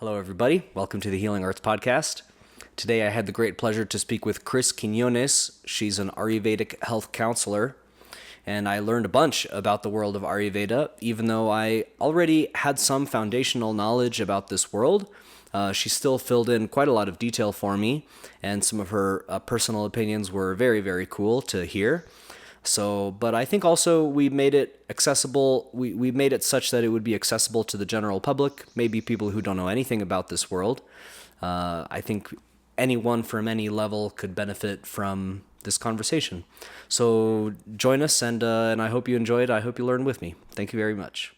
Hello, everybody. Welcome to the Healing Arts Podcast. Today, I had the great pleasure to speak with Kris Quin. She's an Ayurvedic health counselor, and I learned a bunch about the world of Ayurveda. Even though I already had some foundational knowledge about this world, she still filled in quite a lot of detail for me, and some of her personal opinions were very, very cool to hear. But I think also we made it accessible. We made it such that it would be accessible to the general public, maybe people who don't know anything about this world. I think anyone from any level could benefit from this conversation. So join us, and I hope you enjoy it. I hope you learn with me. Thank you very much.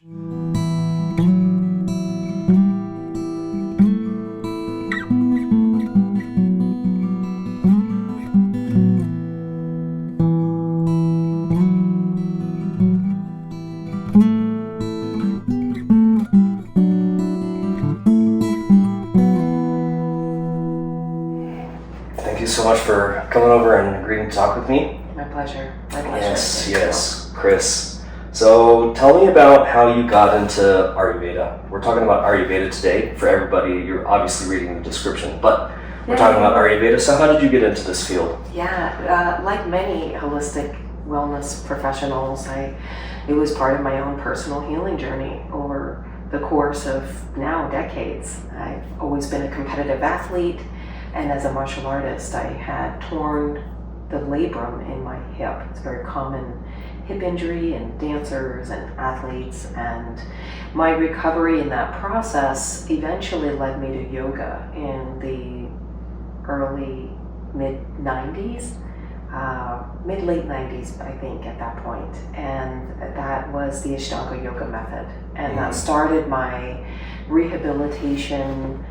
So much for coming over and agreeing to talk with me. My pleasure. Yes, Kris. So tell me about how you got into Ayurveda. We're talking about Ayurveda today. For everybody, you're obviously reading the description, but we're talking about Ayurveda. So how did you get into this field? Like many holistic wellness professionals, it was part of my own personal healing journey over the course of now decades. I've always been a competitive athlete. And as a martial artist, I had torn the labrum in my hip. It's a very common hip injury in dancers and athletes. And my recovery in that process eventually led me to yoga in the early mid-90s, mid-late 90s, I think, at that point. And that was the Ashtanga yoga method. And that started my rehabilitation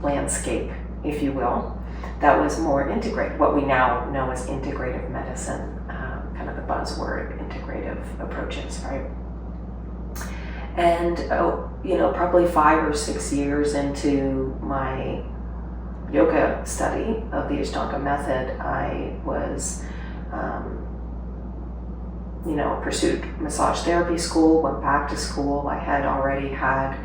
landscape, if you will, that was more integrated, what we now know as integrative medicine, kind of the buzzword, integrative approaches, right? And, probably 5 or 6 years into my yoga study of the Ashtanga method, I was, pursued massage therapy school, went back to school. I had already had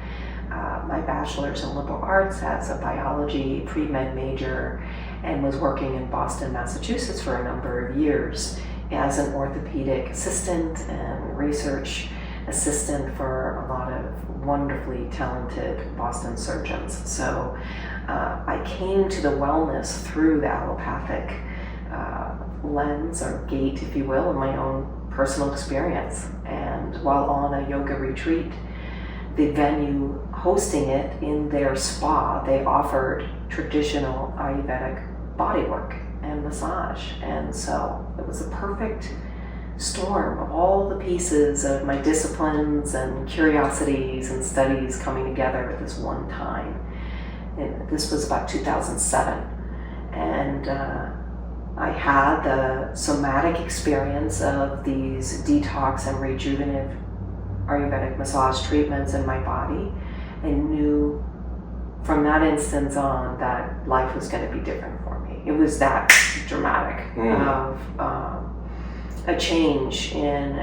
my bachelor's in liberal arts as a biology pre-med major, and was working in Boston, Massachusetts for a number of years as an orthopedic assistant and research assistant for a lot of wonderfully talented Boston surgeons. So I came to the wellness through the allopathic lens or gate, if you will, of my own personal experience. And while on a yoga retreat, the venue hosting it in their spa, they offered traditional Ayurvedic bodywork and massage. And so it was a perfect storm of all the pieces of my disciplines and curiosities and studies coming together at this one time. And this was about 2007. And I had the somatic experience of these detox and rejuvenative Ayurvedic massage treatments in my body, and knew from that instance on that life was going to be different for me. It was that dramatic of a change in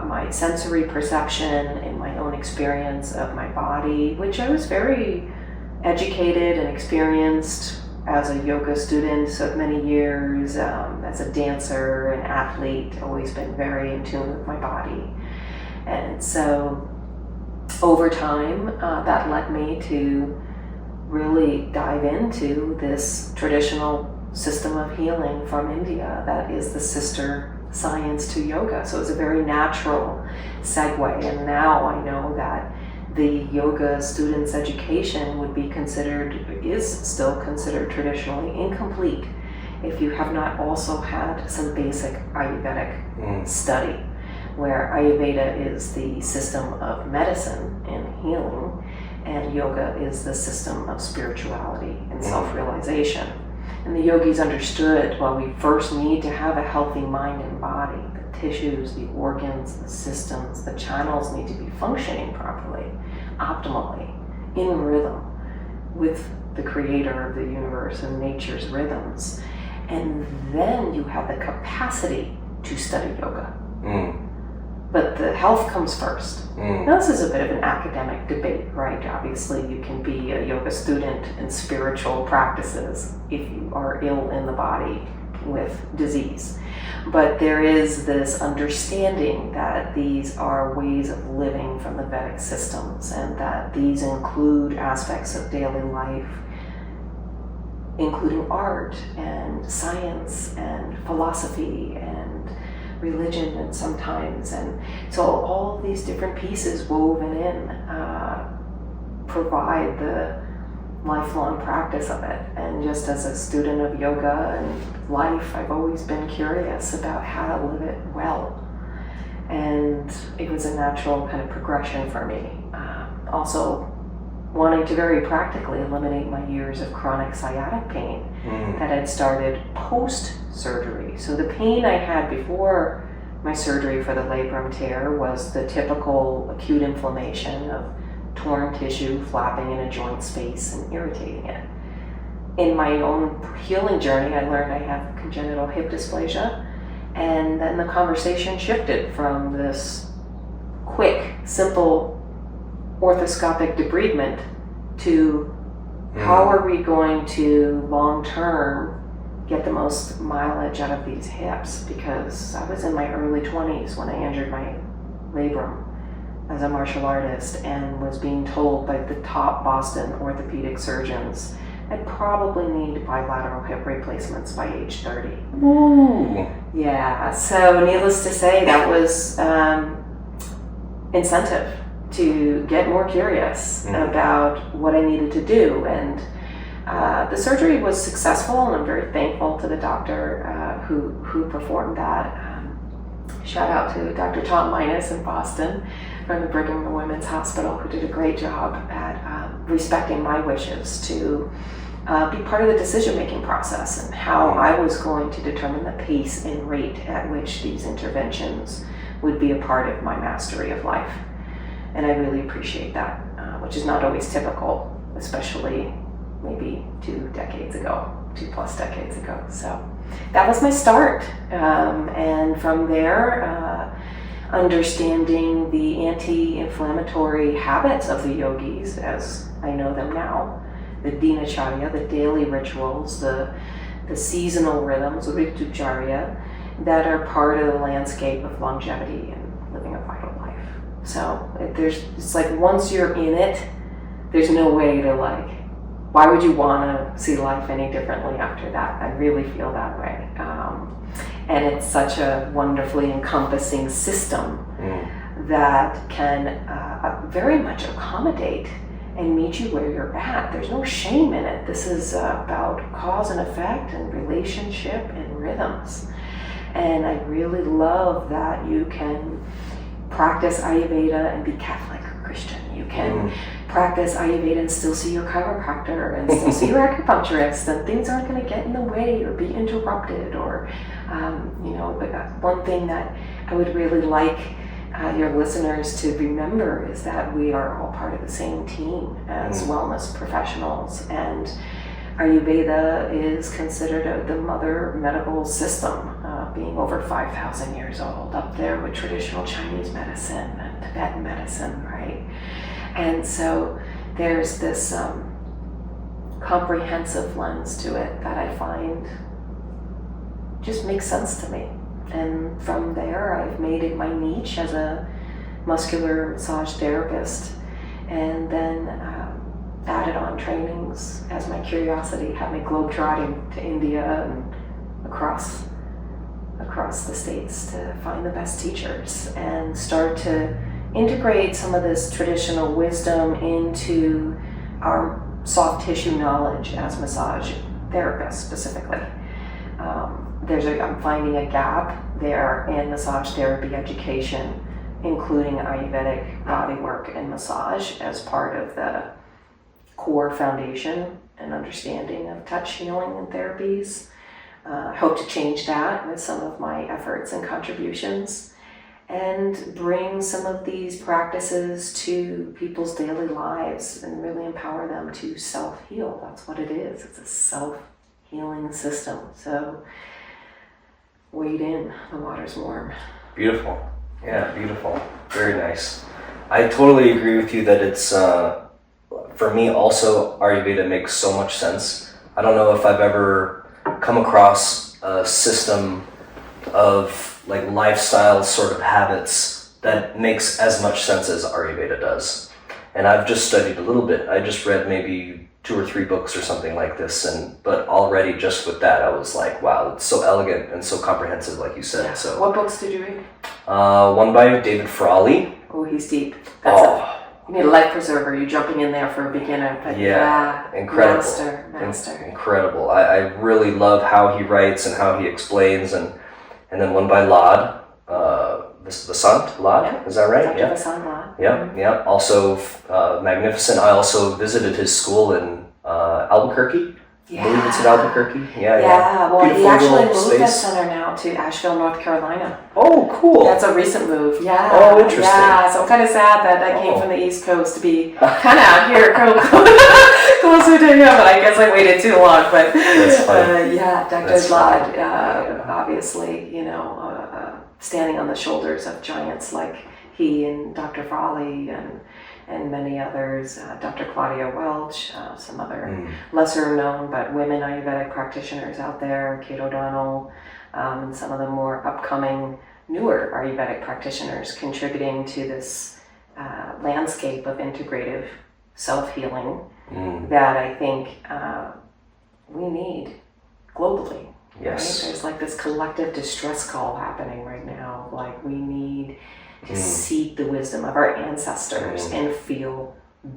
my sensory perception, in my own experience of my body, which I was very educated and experienced as a yoga student of many years, as a dancer and athlete, always been very in tune with my body. And so over time, that led me to really dive into this traditional system of healing from India that is the sister science to yoga. So it's a very natural segue. And now I know that the yoga student's education is still considered traditionally incomplete if you have not also had some basic Ayurvedic study, where Ayurveda is the system of medicine and healing, and yoga is the system of spirituality and self-realization. And the yogis understood, we first need to have a healthy mind and body. The tissues, the organs, the systems, the channels need to be functioning properly, optimally, in rhythm with the creator of the universe and nature's rhythms. And then you have the capacity to study yoga. but the health comes first. Now, this is a bit of an academic debate, right? Obviously, you can be a yoga student in spiritual practices if you are ill in the body with disease. But there is this understanding that these are ways of living from the Vedic systems, and that these include aspects of daily life, including art and science and philosophy and religion, and sometimes, and so all of these different pieces woven in provide the lifelong practice of it. And just as a student of yoga and life, I've always been curious about how to live it well, and it was a natural kind of progression for me. Also wanting to very practically eliminate my years of chronic sciatic pain that had started post-surgery. So the pain I had before my surgery for the labrum tear was the typical acute inflammation of torn tissue flapping in a joint space and irritating it. In my own healing journey, I learned I have congenital hip dysplasia, and then the conversation shifted from this quick, simple orthoscopic debridement to how are we going to long-term get the most mileage out of these hips, because I was in my early 20s when I injured my labrum as a martial artist, and was being told by the top Boston orthopedic surgeons I'd probably need bilateral hip replacements by age 30. Ooh. Yeah, so needless to say, that was incentive to get more curious about what I needed to do. And the surgery was successful, and I'm very thankful to the doctor who performed that. Shout out to Dr. Tom Minus in Boston from the Brigham and Women's Hospital, who did a great job at respecting my wishes to be part of the decision-making process, and how I was going to determine the pace and rate at which these interventions would be a part of my mastery of life. And I really appreciate that, which is not always typical, especially maybe 2 decades ago, 2+ decades ago. So that was my start. And from there, understanding the anti-inflammatory habits of the yogis as I know them now, the dinacharya, the daily rituals, the seasonal rhythms, ritucharya, that are part of the landscape of longevity and living a vital life. So it's like once you're in it, there's no way to why would you want to see life any differently after that? I really feel that way. And it's such a wonderfully encompassing system that can very much accommodate and meet you where you're at. There's no shame in it. This is about cause and effect and relationship and rhythms. And I really love that you can practice Ayurveda and be Catholic or Christian. You can practice Ayurveda and still see your chiropractor and still see your acupuncturist, and things aren't going to get in the way or be interrupted. Or, but one thing that I would really like your listeners to remember is that we are all part of the same team as wellness professionals, and Ayurveda is considered the mother medical system, being over 5,000 years old, up there with traditional Chinese medicine and Tibetan medicine, right? And so there's this comprehensive lens to it that I find just makes sense to me. And from there, I've made it my niche as a muscular massage therapist, and then added on trainings as my curiosity had me globetrotting to India and across the states to find the best teachers and start to integrate some of this traditional wisdom into our soft tissue knowledge as massage therapists specifically. I'm finding a gap there in massage therapy education, including Ayurvedic bodywork and massage as part of the core foundation and understanding of touch healing and therapies. I hope to change that with some of my efforts and contributions, and bring some of these practices to people's daily lives and really empower them to self-heal. That's what it is. It's a self-healing system. So wade in, the water's warm. Beautiful. Yeah, beautiful. Very nice. I totally agree with you that it's, for me also, Ayurveda makes so much sense. I don't know if I've ever come across a system of like lifestyle sort of habits that makes as much sense as Ayurveda does. And I've just studied a little bit. I just read maybe 2 or 3 books or something like this, but already just with that, I was like, wow, it's so elegant and so comprehensive, like you said. Yeah. So, What books did you read? one by David Frawley. Oh, he's deep. You need a life preserver. You're jumping in there for a beginner. But incredible. Master. Incredible. I really love how he writes and how he explains, and then one by Lad. Vasant Lad, is that right? Dr. Vasant Lad. Yeah. Also magnificent. I also visited his school in Albuquerque. Yeah. I believe it's in Albuquerque. Yeah. Well, he Beautiful actually little moved that space. center now to Asheville, North Carolina. Oh, cool. That's a recent move. Yeah. Oh, interesting. Yeah, so I'm kind of sad that I came from the East Coast to be kind of out here closer to him, but I guess I waited too long. But That's funny. Dr. Lad, obviously, standing on the shoulders of giants like he and Dr. Frawley and many others, Dr. Claudia Welch, some other lesser known but women Ayurvedic practitioners out there, Kate O'Donnell, and some of the more upcoming newer Ayurvedic practitioners contributing to this landscape of integrative self-healing that I think we need globally. Yes. Right? There's like this collective distress call happening right now. Like we need to seek the wisdom of our ancestors and feel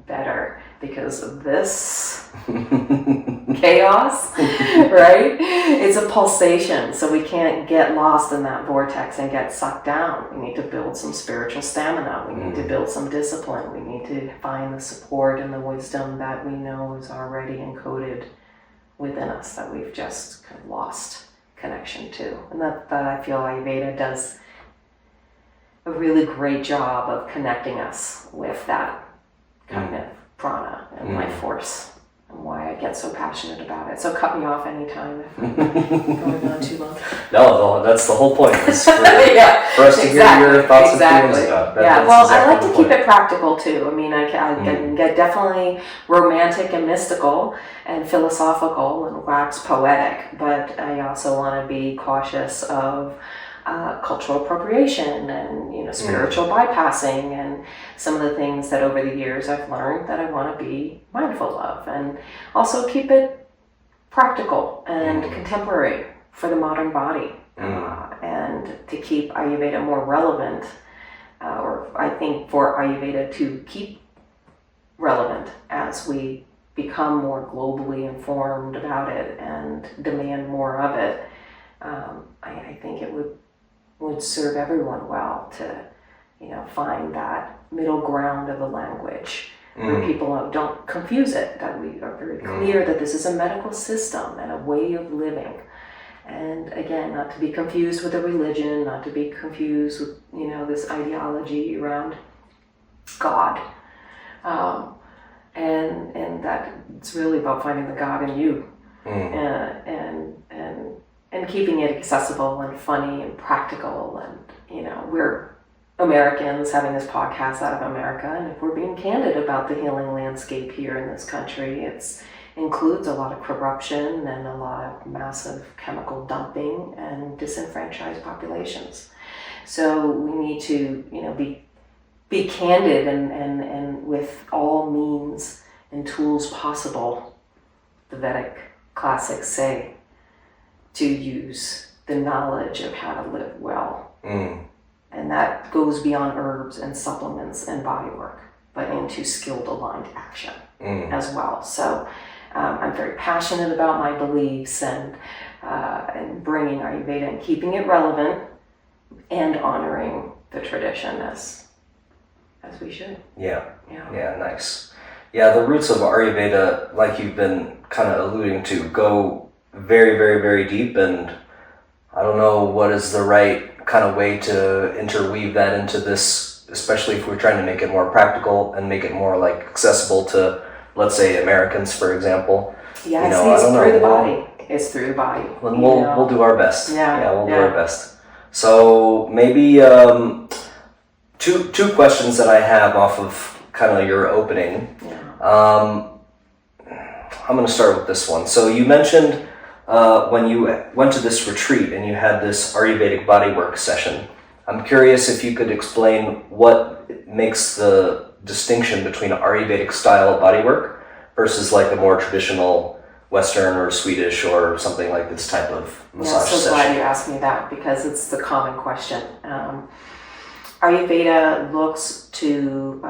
better because of this chaos, right? It's a pulsation, so we can't get lost in that vortex and get sucked down. We need to build some spiritual stamina. We need to build some discipline. We need to find the support and the wisdom that we know is already encoded within us that we've just kind of lost connection to. And that I feel Ayurveda does a really great job of connecting us with that kind of prana and life force, and why I get so passionate about it. So cut me off anytime if I'm going on too long. No, that's the whole point. Is for us to hear your thoughts and feelings about that. Well, I like to keep it practical too. I mean, I can get definitely romantic and mystical and philosophical and wax poetic, but I also want to be cautious of cultural appropriation and spiritual bypassing and some of the things that over the years I've learned that I want to be mindful of, and also keep it practical and contemporary for the modern body, and to keep Ayurveda more relevant, or I think for Ayurveda to keep relevant as we become more globally informed about it and demand more of it. I think it would serve everyone well to, find that middle ground of the language where people don't confuse it, that we are very clear that this is a medical system and a way of living. And again, not to be confused with a religion, not to be confused with, this ideology around God. And that it's really about finding the God in you. And keeping it accessible and funny and practical. And, we're Americans having this podcast out of America, and if we're being candid about the healing landscape here in this country, it includes a lot of corruption and a lot of massive chemical dumping and disenfranchised populations. So we need to, be candid and with all means and tools possible, the Vedic classics say, to use the knowledge of how to live well. And that goes beyond herbs and supplements and body work, but into skilled aligned action as well. So I'm very passionate about my beliefs and bringing Ayurveda and keeping it relevant and honoring the tradition as we should. Yeah, nice. Yeah, the roots of Ayurveda, like you've been kind of alluding to, go very, very, very deep, and I don't know what is the right kind of way to interweave that into this, especially if we're trying to make it more practical and make it more like accessible to, let's say, Americans, for example. Yeah, it's through the body. It's through the body. We'll do our best. We'll do our best. So maybe two questions that I have off of kind of your opening. Yeah. I'm going to start with this one. So you mentioned when you went to this retreat and you had this Ayurvedic bodywork session. I'm curious if you could explain what makes the distinction between Ayurvedic style bodywork versus like a more traditional Western or Swedish or something like this type of massage so session. Glad you asked me that because it's the common question. Ayurveda looks to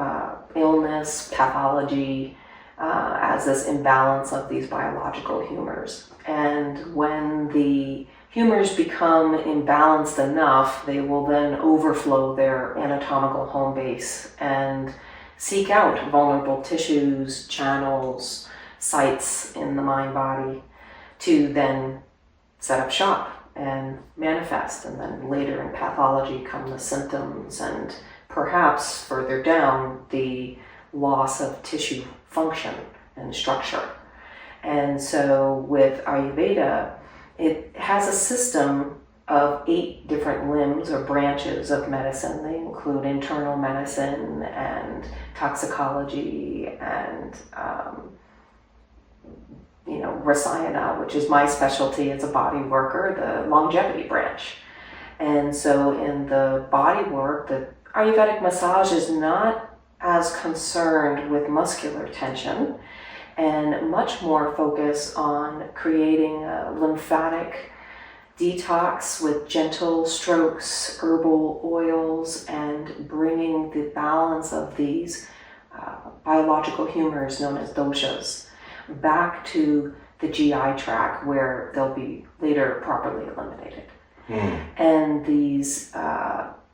illness, pathology, as this imbalance of these biological humors. And when the humors become imbalanced enough, they will then overflow their anatomical home base and seek out vulnerable tissues, channels, sites in the mind-body to then set up shop and manifest. And then later in pathology come the symptoms and perhaps further down the loss of tissue function and structure. And so with Ayurveda, it has a system of 8 different limbs or branches of medicine. They include internal medicine and toxicology and Rasayana, which is my specialty as a body worker, the longevity branch. And so in the body work, the Ayurvedic massage is not as concerned with muscular tension and much more focused on creating a lymphatic detox with gentle strokes, herbal oils, and bringing the balance of these biological humors known as doshas back to the GI tract where they'll be later properly eliminated. And these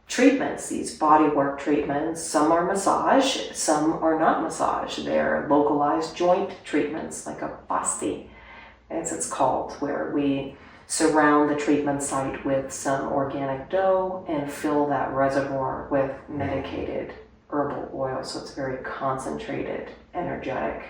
treatments, these bodywork treatments, some are massage, some are not massage. They're localized joint treatments like a basti, as it's called, where we surround the treatment site with some organic dough and fill that reservoir with medicated herbal oil. So it's very concentrated, energetic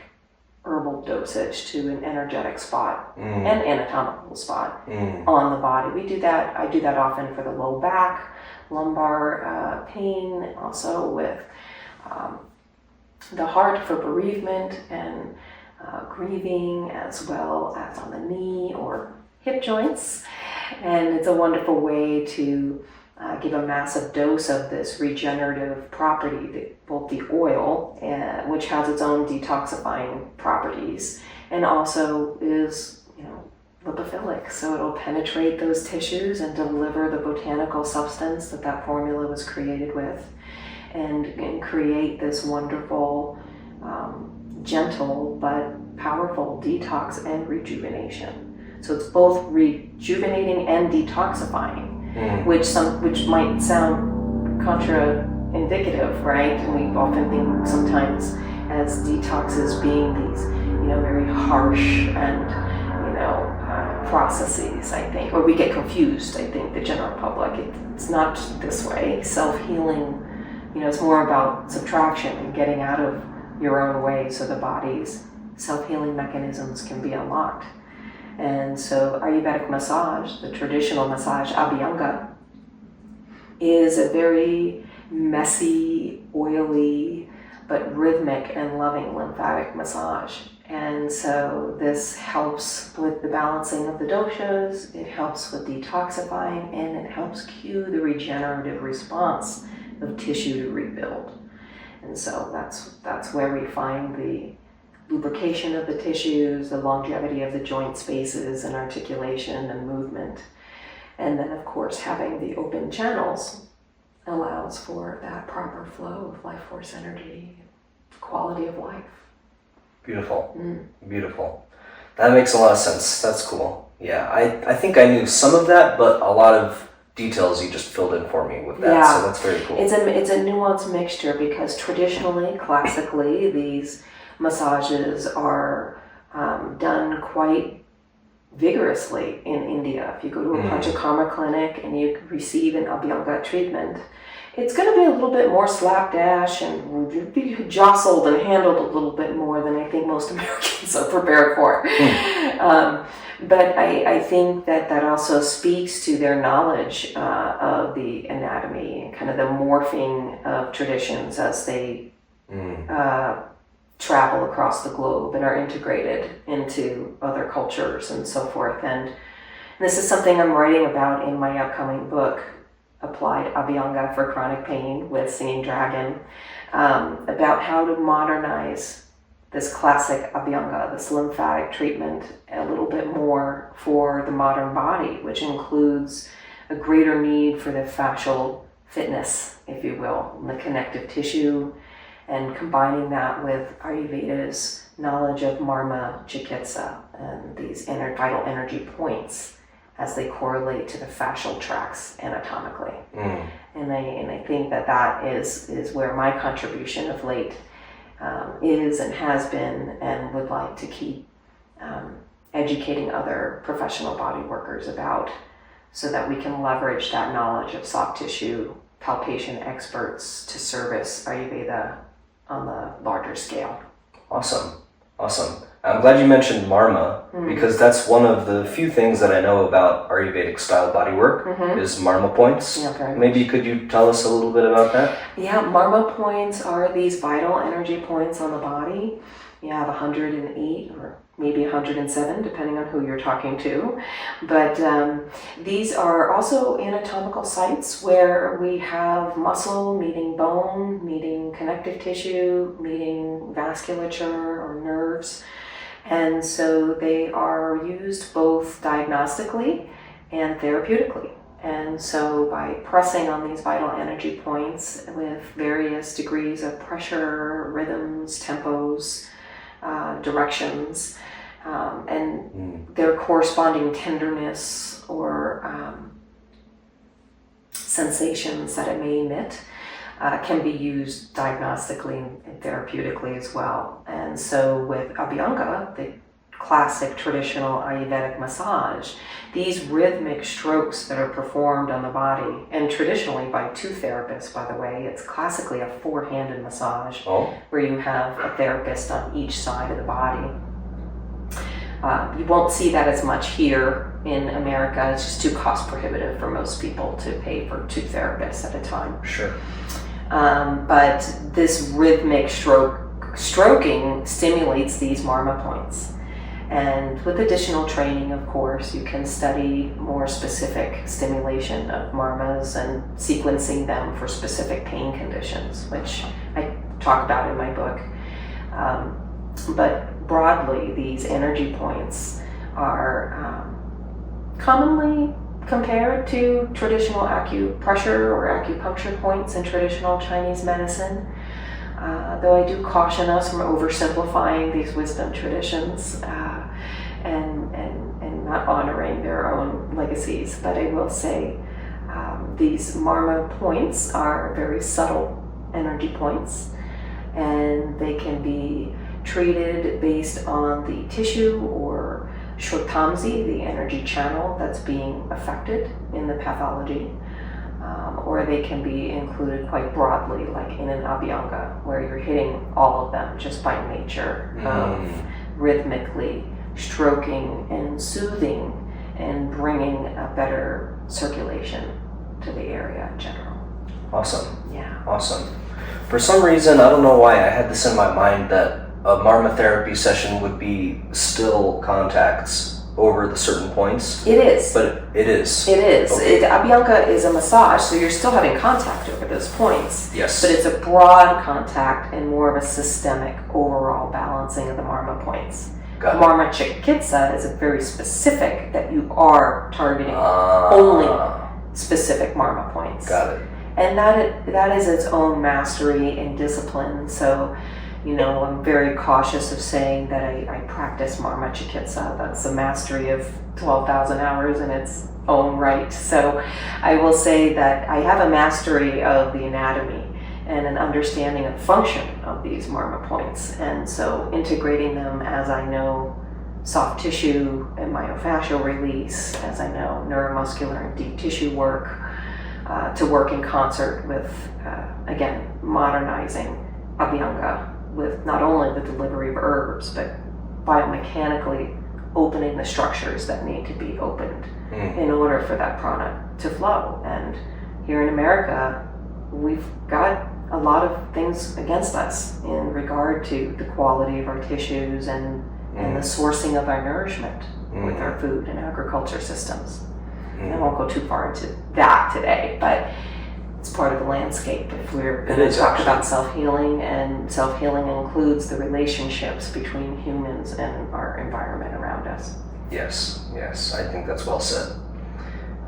herbal dosage to an energetic spot and anatomical spot on the body. We do that. I do that often for the low back, lumbar pain, also with the heart for bereavement and grieving, as well as on the knee or hip joints. And it's a wonderful way to give a massive dose of this regenerative property, both the oil, which has its own detoxifying properties, and also is, lipophilic. So it'll penetrate those tissues and deliver the botanical substance that formula was created with, and create this wonderful, gentle but powerful detox and rejuvenation. So it's both rejuvenating and detoxifying. Which might sound contraindicative, right? And we often think sometimes as detox as being these, very harsh and, processes, I think, or we get confused, I think, the general public. It's not this way. Self-healing, it's more about subtraction and getting out of your own way so the body's self-healing mechanisms can be unlocked. And so Ayurvedic massage, the traditional massage, Abhyanga, is a very messy, oily, but rhythmic and loving lymphatic massage. And so this helps with the balancing of the doshas, it helps with detoxifying, and it helps cue the regenerative response of tissue to rebuild. And so that's where we find the lubrication of the tissues, the longevity of the joint spaces and articulation and movement. And then, of course, having the open channels allows for that proper flow of life force energy, quality of life. Beautiful. Beautiful. That makes a lot of sense. That's cool. Yeah, I think I knew some of that, but a lot of details you just filled in for me with that, so that's very cool. It's a nuanced mixture because traditionally, classically, these massages are done quite vigorously in India. If you go to a Panchakarma clinic and you receive an Abhyanga treatment, It's going to be a little bit more slapdash and be jostled and handled a little bit more than I think most Americans are prepared for. But I think that also speaks to their knowledge of the anatomy and kind of the morphing of traditions as they travel across the globe and are integrated into other cultures and so forth. And this is something I'm writing about in my upcoming book, Applied Abhyanga for Chronic Pain with Singing Dragon, about how to modernize this classic Abhyanga, this lymphatic treatment, a little bit more for the modern body, which includes a greater need for the fascial fitness, if you will, and the connective tissue, and combining that with Ayurveda's knowledge of Marma Chikitsa and these vital energy points as they correlate to the fascial tracts anatomically. And I think that is where my contribution of late is and has been, and would like to keep educating other professional body workers about, so that we can leverage that knowledge of soft tissue palpation experts to service Ayurveda on the larger scale. Awesome. I'm glad you mentioned Marma, because that's one of the few things that I know about Ayurvedic style bodywork is Marma points. Yeah, maybe could you tell us a little bit about that? Yeah, Marma points are these vital energy points on the body. You have 108 or maybe 107, depending on who you're talking to. But these are also anatomical sites where we have muscle meeting bone, meeting connective tissue, meeting vasculature or nerves. And so they are used both diagnostically and therapeutically. And so by pressing on these vital energy points with various degrees of pressure, rhythms, tempos, directions, and their corresponding tenderness or sensations that it may emit, can be used diagnostically and therapeutically as well. And so with Abhyanga, the classic traditional Ayurvedic massage, these rhythmic strokes that are performed on the body, and traditionally by two therapists, by the way, it's classically a four-handed massage where you have a therapist on each side of the body. You won't see that as much here in America. It's just too cost prohibitive for most people to pay for two therapists at a time. Sure. But this rhythmic stroking stimulates these Marma points. And with additional training, of course, you can study more specific stimulation of Marmas and sequencing them for specific pain conditions, which I talk about in my book. But broadly, these energy points are commonly compared to traditional acupressure or acupuncture points in traditional Chinese medicine. Though I do caution us from oversimplifying these wisdom traditions and not honoring their own legacies. But I will say these Marma points are very subtle energy points, and they can be treated based on the tissue or shotamzi, the energy channel that's being affected in the pathology. Or they can be included quite broadly, like in an Abhyanga, where you're hitting all of them just by nature of rhythmically stroking and soothing and bringing a better circulation to the area in general. Awesome. Yeah. Awesome. For some reason, I don't know why, I had this in my mind that a Marma therapy session would be still contacts over the certain points. It is. But it is. It is. Okay. Abhyanga is a massage, so you're still having contact over those points. Yes. But it's a broad contact and more of a systemic overall balancing of the Marma points. Got it. Marma Chikitsa is a very specific that you are targeting only specific Marma points. Got it. And that is its own mastery and discipline. So, you know, I'm very cautious of saying that I practice Marma Chikitsa. That's a mastery of 12,000 hours in its own right. So I will say that I have a mastery of the anatomy and an understanding of function of these Marma points. And so integrating them as I know soft tissue and myofascial release, as I know neuromuscular and deep tissue work, to work in concert with, again, modernizing Abhyanga with not only the delivery of herbs, but biomechanically opening the structures that need to be opened in order for that prana to flow. And here in America, we've got a lot of things against us in regard to the quality of our tissues and the sourcing of our nourishment with our food and agriculture systems. I won't go too far into that today, but it's part of the landscape if we're going to talk about self-healing, and self-healing includes the relationships between humans and our environment around us. Yes, I think that's well said.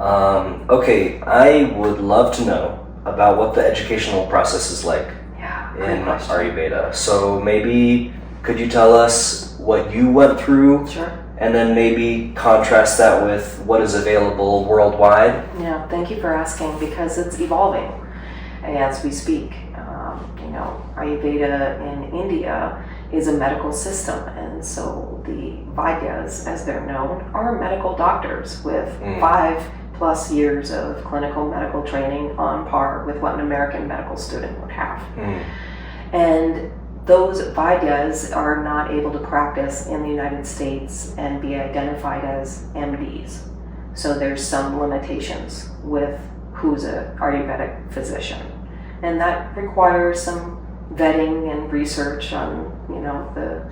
Okay, I would love to know about what the educational process is like in Ayurveda. So maybe could you tell us what you went through? Sure. And then maybe contrast that with what is available worldwide. Yeah, thank you for asking, because it's evolving as we speak. Ayurveda in India is a medical system, and so the Vaidyas, as they're known, are medical doctors with 5+ years of clinical medical training on par with what an American medical student would have. And those Vaidyas are not able to practice in the United States and be identified as MDs. So there's some limitations with who's an Ayurvedic physician. And that requires some vetting and research on, the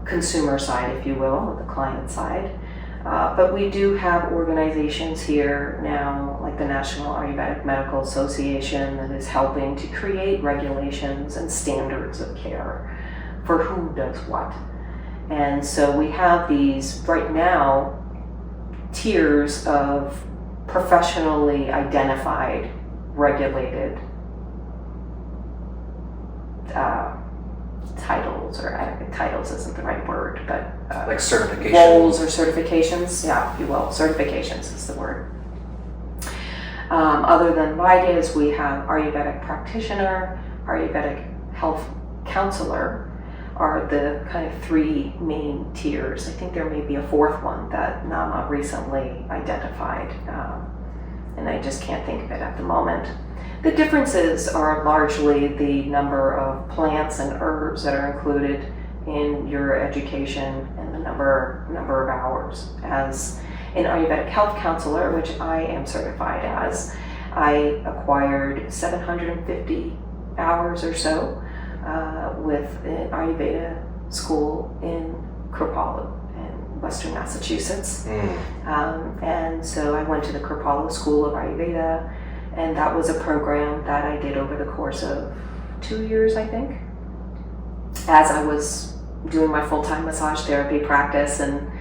consumer side, if you will, the client side. But we do have organizations here now, like the National Ayurvedic Medical Association, that is helping to create regulations and standards of care for who does what. And so we have these, right now, tiers of professionally identified, regulated titles, or titles isn't the right word, but like certification. Roles or certifications, if you will. Certifications is the word. Other than Vaidyas, we have Ayurvedic practitioner, Ayurvedic health counselor are the kind of three main tiers. I think there may be a fourth one that Nama recently identified, and I just can't think of it at the moment. The differences are largely the number of plants and herbs that are included in your education and the number of hours. As an Ayurvedic health counselor, which I am certified as, I acquired 750 hours or so with an Ayurveda school in Kripalu in Western Massachusetts. And so I went to the Kripalu School of Ayurveda, and that was a program that I did over the course of 2 years, I think. As I was doing my full-time massage therapy practice in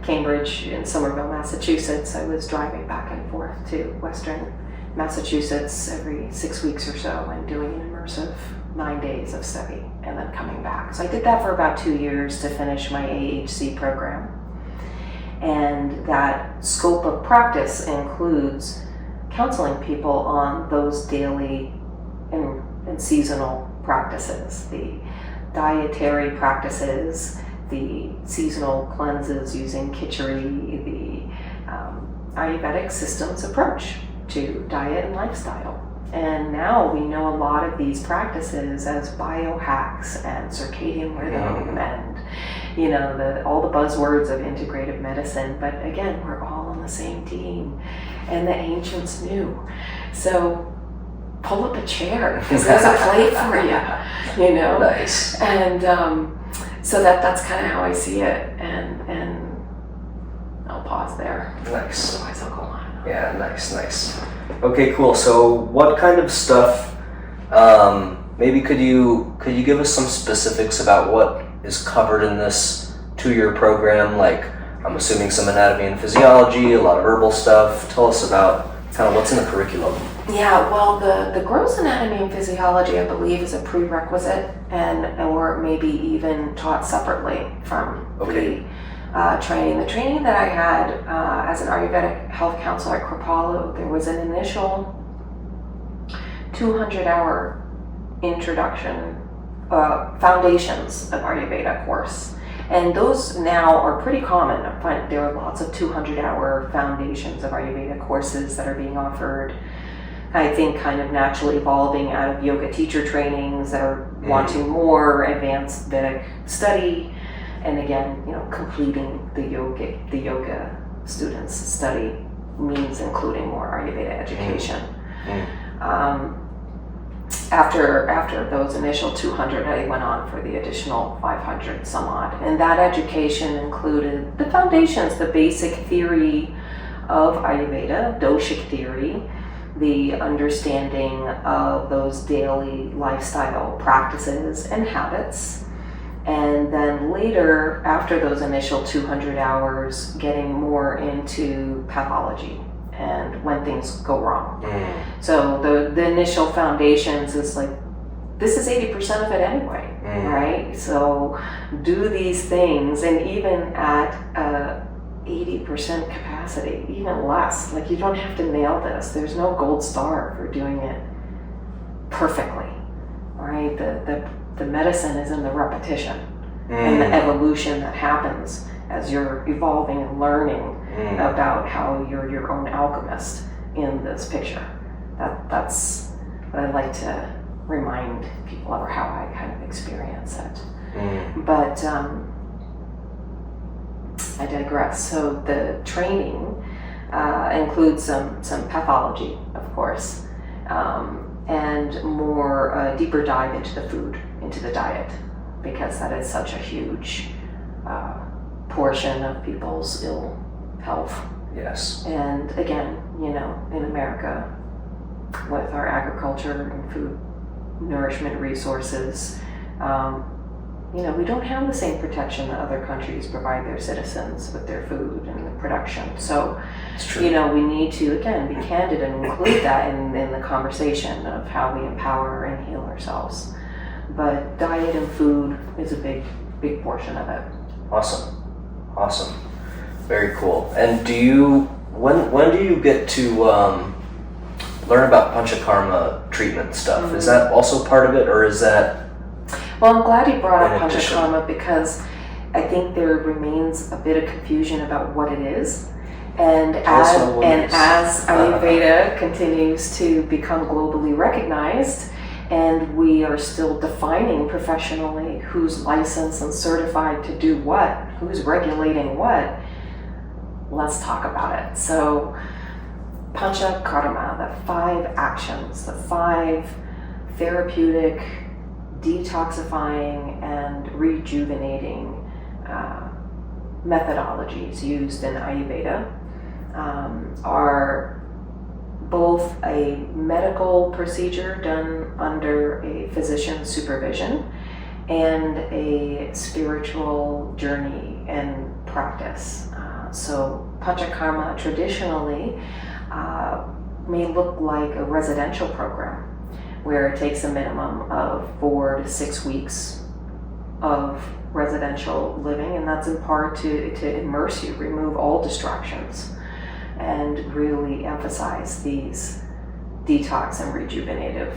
Cambridge in Somerville, Massachusetts, I was driving back and forth to Western Massachusetts every 6 weeks or so and doing an immersive 9 days of study and then coming back. So I did that for about 2 years to finish my AHC program. And that scope of practice includes counseling people on those daily and seasonal practices, the dietary practices, the seasonal cleanses using khichdi, the Ayurvedic systems approach to diet and lifestyle. And now we know a lot of these practices as biohacks and circadian rhythm and all the buzzwords of integrative medicine. But again, we're all on the same team, and the ancients knew. So pull up a chair, because there's a plate for you, Nice. And so that's kind of how I see it. And I'll pause there. Nice. Otherwise I'll go on. Yeah, nice. Okay, cool. So what kind of stuff, maybe could you give us some specifics about what is covered in this 2-year program? Like, I'm assuming some anatomy and physiology, a lot of herbal stuff. Tell us about kind of what's in the curriculum. Yeah, well, the gross anatomy and physiology, I believe, is a prerequisite, or maybe even taught separately from the training. The training that I had as an Ayurvedic health counselor at Kripalu, there was an initial 200-hour introduction, foundations of Ayurveda course. And those now are pretty common. I find there are lots of 200-hour foundations of Ayurveda courses that are being offered I think kind of naturally evolving out of yoga teacher trainings that are wanting more advanced Vedic study, and again, completing the yoga students' study means including more Ayurveda education. After those initial 200, I went on for the additional 500 some odd, and that education included the foundations, the basic theory of Ayurveda, doshic theory, the understanding of those daily lifestyle practices and habits, and then later, after those initial 200 hours, getting more into pathology and when things go wrong. So the initial foundations is like, this is 80% of it anyway, right? So do these things, and even at 80% capacity, even less, like you don't have to nail this. There's no gold star for doing it perfectly, right? The medicine is in the repetition and the evolution that happens as you're evolving and learning about how you're your own alchemist in this picture. That's what I like to remind people of, or how I kind of experience it. But I digress. So the training includes some pathology, of course, and more deeper dive into the food, into the diet, because that is such a huge portion of people's ill health. Yes. And again, in America, with our agriculture and food nourishment resources, we don't have the same protection that other countries provide their citizens with their food and the production. So, we need to, again, be candid and include that in the conversation of how we empower and heal ourselves. But diet and food is a big portion of it. Awesome. Very cool. And when do you get to learn about panchakarma treatment stuff? Is that also part of it, or is that... Well, I'm glad you brought up panchakarma, because I think there remains a bit of confusion about what it is. And as Ayurveda continues to become globally recognized, and we are still defining professionally who's licensed and certified to do what, who's regulating what, let's talk about it. So, panchakarma, the 5 actions, the 5 therapeutic, detoxifying, and rejuvenating methodologies used in Ayurveda are both a medical procedure done under a physician's supervision and a spiritual journey and practice. So panchakarma traditionally may look like a residential program where it takes a minimum of 4 to 6 weeks of residential living, and that's in part to immerse you, remove all distractions, and really emphasize these detox and rejuvenative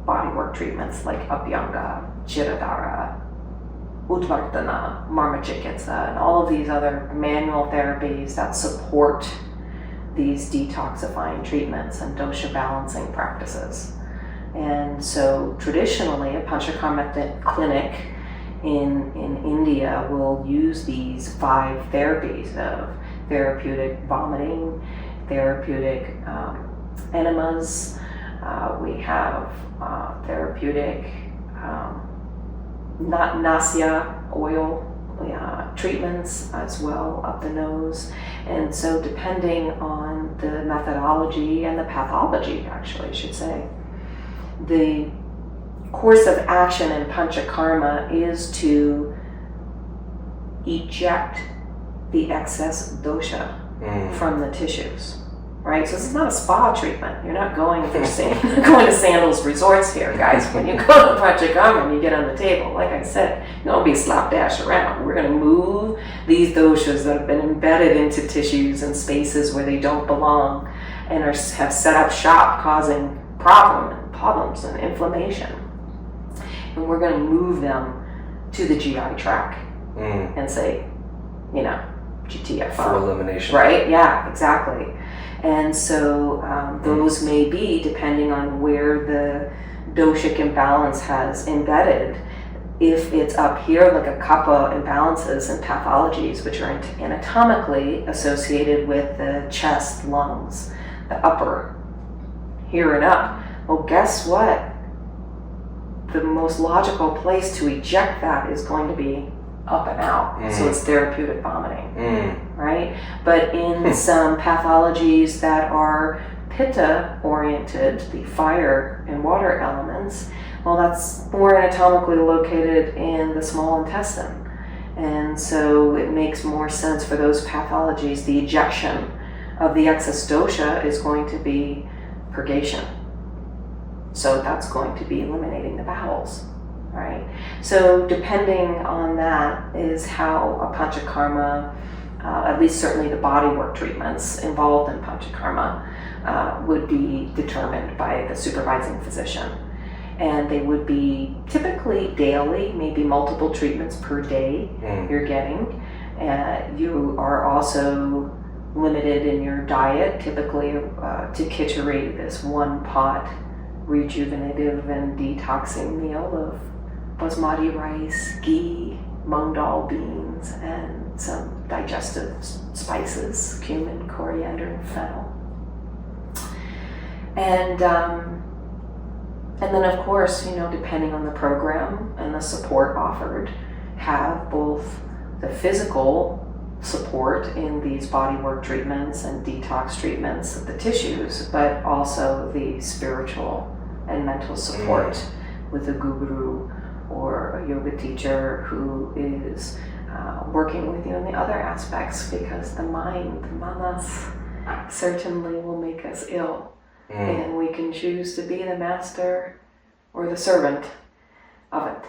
bodywork treatments like Abhyanga, Chiradhara, Udvartana, Marmachikitsa, and all of these other manual therapies that support these detoxifying treatments and dosha balancing practices. And so traditionally, a panchakarma clinic in India will use these 5 therapies of therapeutic vomiting, therapeutic enemas, we have therapeutic nasya oil treatments as well up the nose. And so depending on the methodology and the pathology, actually I should say, the course of action in panchakarma is to eject the excess dosha from the tissues, right? So it's not a spa treatment. You're not going to Sandals Resorts here, guys. When you go to panchakarma and you get on the table, like I said, you don't be slapdash around. We're going to move these doshas that have been embedded into tissues and spaces where they don't belong and have set up shop, causing problems and inflammation. And we're going to move them to the GI tract and say, GTFO. For elimination. Right? Yeah, exactly. And so those may be, depending on where the doshic imbalance has embedded. If it's up here, like a kapha imbalances and pathologies, which are anatomically associated with the chest, lungs, the upper, here and up, well, guess what? The most logical place to eject that is going to be up and out. So it's therapeutic vomiting, right? But in some pathologies that are pitta oriented, the fire and water elements, well, that's more anatomically located in the small intestine. And so it makes more sense for those pathologies. The ejection of the excess dosha is going to be purgation. So that's going to be eliminating the bowels, right? So depending on that is how a panchakarma, at least certainly the bodywork treatments involved in panchakarma, would be determined by the supervising physician. And they would be typically daily, maybe multiple treatments per day you're getting. You are also limited in your diet, typically to khichdi, this one pot rejuvenative and detoxing meal of basmati rice, ghee, mung dal beans, and some digestive spices, cumin, coriander, and fennel. And then of course, depending on the program and the support offered, have both the physical support in these bodywork treatments and detox treatments of the tissues, but also the spiritual and mental support with a guru or a yoga teacher who is working with you in the other aspects, because the mind, the manas, certainly will make us ill. And we can choose to be the master or the servant of it.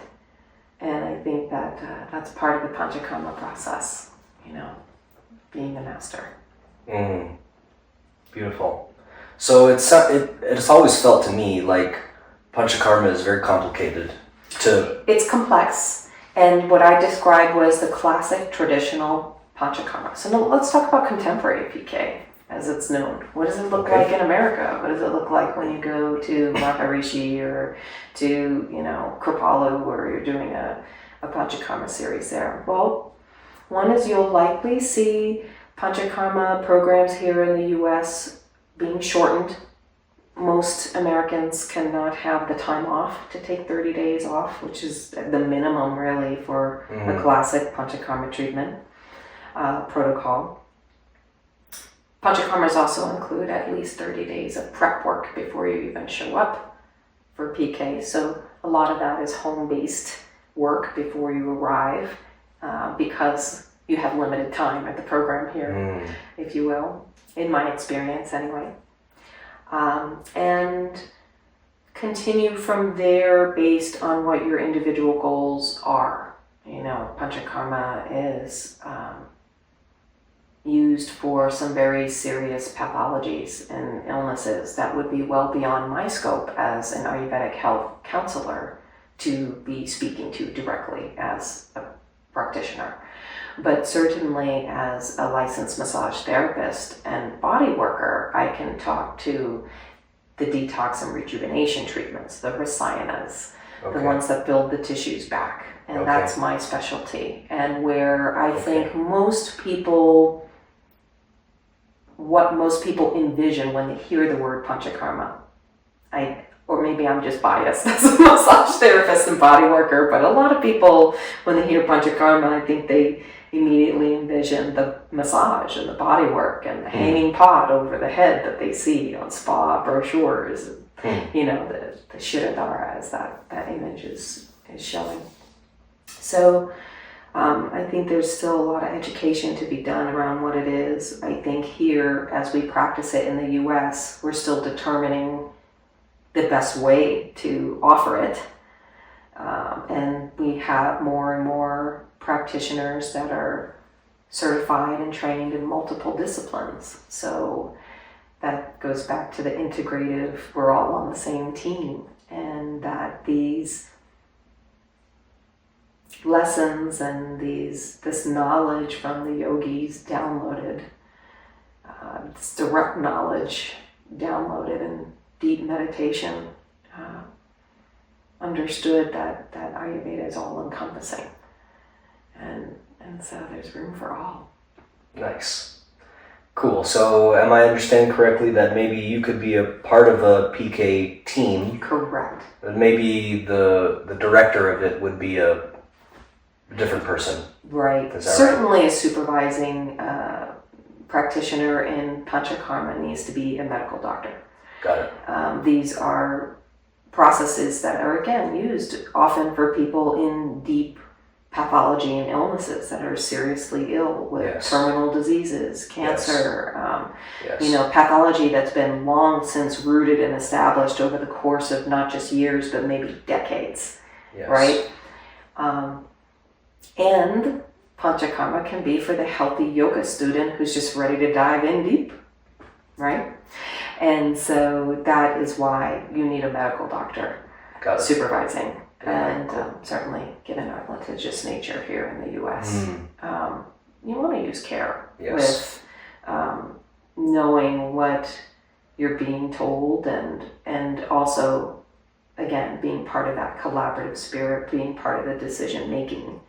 And I think that that's part of the panchakarma process, being the master. Beautiful. So it's always felt to me like panchakarma is very complicated. It's complex, and what I described was the classic traditional panchakarma. So now let's talk about contemporary PK, as it's known. What does it look like in America? What does it look like when you go to Maharishi or to, Kripalu, or you're doing a panchakarma series there? Well, one is you'll likely see panchakarma programs here in the U.S. being shortened. Most Americans cannot have the time off to take 30 days off, which is the minimum really for a classic panchakarma treatment protocol. Panchakarmas also include at least 30 days of prep work before you even show up for PK. So a lot of that is home-based work before you arrive, because you have limited time at the program here, if you will, in my experience anyway. And continue from there based on what your individual goals are. Panchakarma is used for some very serious pathologies and illnesses that would be well beyond my scope as an Ayurvedic health counselor to be speaking to directly as a practitioner. But certainly as a licensed massage therapist and body worker, I can talk to the detox and rejuvenation treatments, the rasayanas, the ones that build the tissues back. And that's my specialty. And where I think what most people envision when they hear the word panchakarma, or maybe I'm just biased as a massage therapist and body worker, but a lot of people, when they hear panchakarma, I think they immediately envision the massage and the body work and the hanging pot over the head that they see on spa brochures, the Shirodhara, as that image is showing. So I think there's still a lot of education to be done around what it is. I think here, as we practice it in the US, we're still determining the best way to offer it. And we have more and more practitioners that are certified and trained in multiple disciplines. So that goes back to the integrative, we're all on the same team, and that these lessons and this knowledge from the yogis downloaded this direct knowledge downloaded in deep meditation, understood that Ayurveda is all encompassing. And so there's room for all. Nice. Cool. So am I understanding correctly that maybe you could be a part of a PK team? Correct. But maybe the director of it would be a different person. Right. Certainly right? A supervising practitioner in Panchakarma needs to be a medical doctor. Got it. These are processes that are, again, used often for people in deep pathology and illnesses that are seriously ill with terminal diseases, cancer, pathology that's been long since rooted and established over the course of not just years, but maybe decades, right? And Panchakarma can be for the healthy yoga student who's just ready to dive in deep, right? And so that is why you need a medical doctor supervising. And certainly, given our litigious nature here in the U.S., you want to use care with knowing what you're being told, and also, again, being part of that collaborative spirit, being part of the decision making,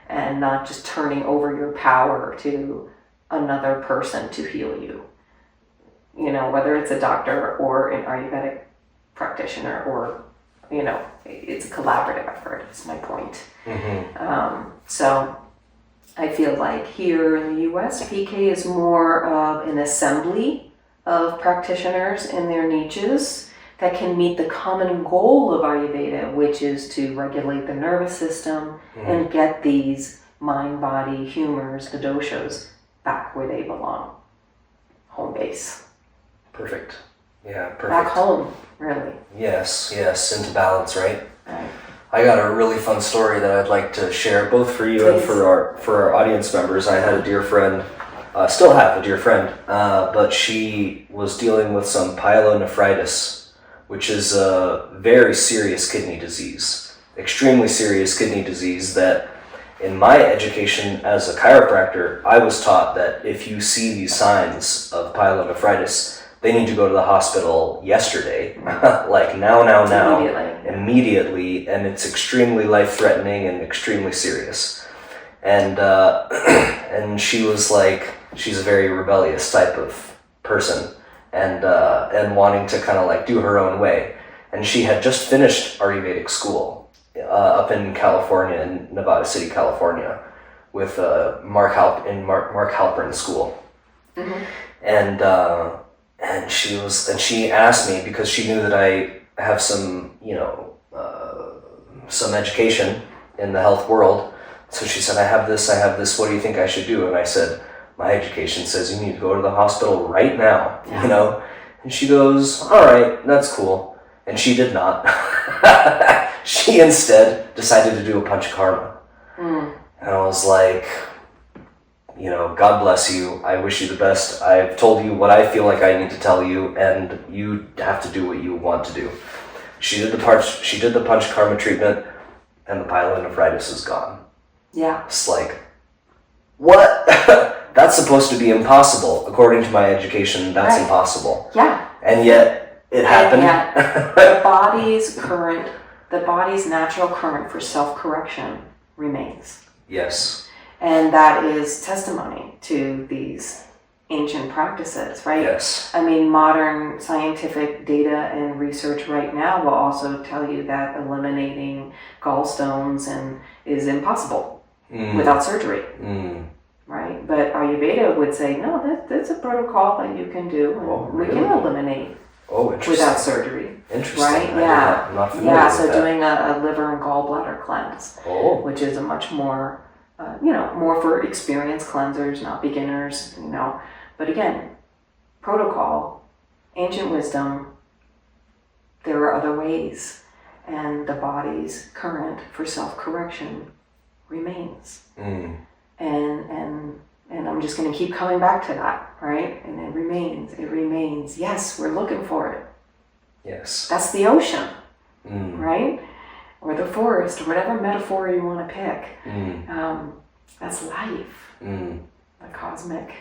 and not just turning over your power to another person to heal you. You know, whether it's a doctor or an Ayurvedic practitioner or it's a collaborative effort, is my point. So I feel like here in the US, PK is more of an assembly of practitioners in their niches that can meet the common goal of Ayurveda, which is to regulate the nervous system and get these mind-body humors, the doshas, back where they belong. Home base. Perfect. Yeah, perfect. Back home, really. Yes, into balance, right? Right. I got a really fun story that I'd like to share, both for you and for our audience members. I had a dear friend, still have a dear friend, but she was dealing with some pyelonephritis, which is a very serious kidney disease, extremely serious kidney disease that in my education as a chiropractor, I was taught that if you see these signs of pyelonephritis, they need to go to the hospital yesterday, like now, immediately, and it's extremely life-threatening and extremely serious. And and she was like, she's a very rebellious type of person, and wanting to kind of like do her own way. And she had just finished Ayurvedic school up in California, in Nevada City, California, with Mark Halpern's school, and she asked me, because she knew that I have some some education in the health world. So she said, I have this, what do you think I should do? And I said, my education says you need to go to the hospital right now, And she goes, all right, that's cool. And she did not. She instead decided to do a Panchakarma. And I was like, God bless you. I wish you the best. I've told you what I feel like I need to tell you, and you have to do what you want to do. She did the Panchakarma treatment, and the pyelonephritis is gone. Yeah. It's like, what? That's supposed to be impossible. According to my education, that's impossible. Yeah. And yet, it happened. And yet, the body's natural current for self-correction remains. Yes. And that is testimony to these ancient practices, right? Yes. I mean, modern scientific data and research right now will also tell you that eliminating gallstones is impossible without surgery, right? But Ayurveda would say, no, that's a protocol that you can do, and we can eliminate without surgery. Interesting. Right? I'm not familiar with so that. doing a liver and gallbladder cleanse, which is a much more more for experienced cleansers, not beginners, But again, protocol, ancient wisdom, there are other ways. And the body's current for self-correction remains. And I'm just going to keep coming back to that, right? And it remains. Yes, we're looking for it. Yes. That's the ocean, right? Or the forest, or whatever metaphor you want to pick. That's life, the cosmic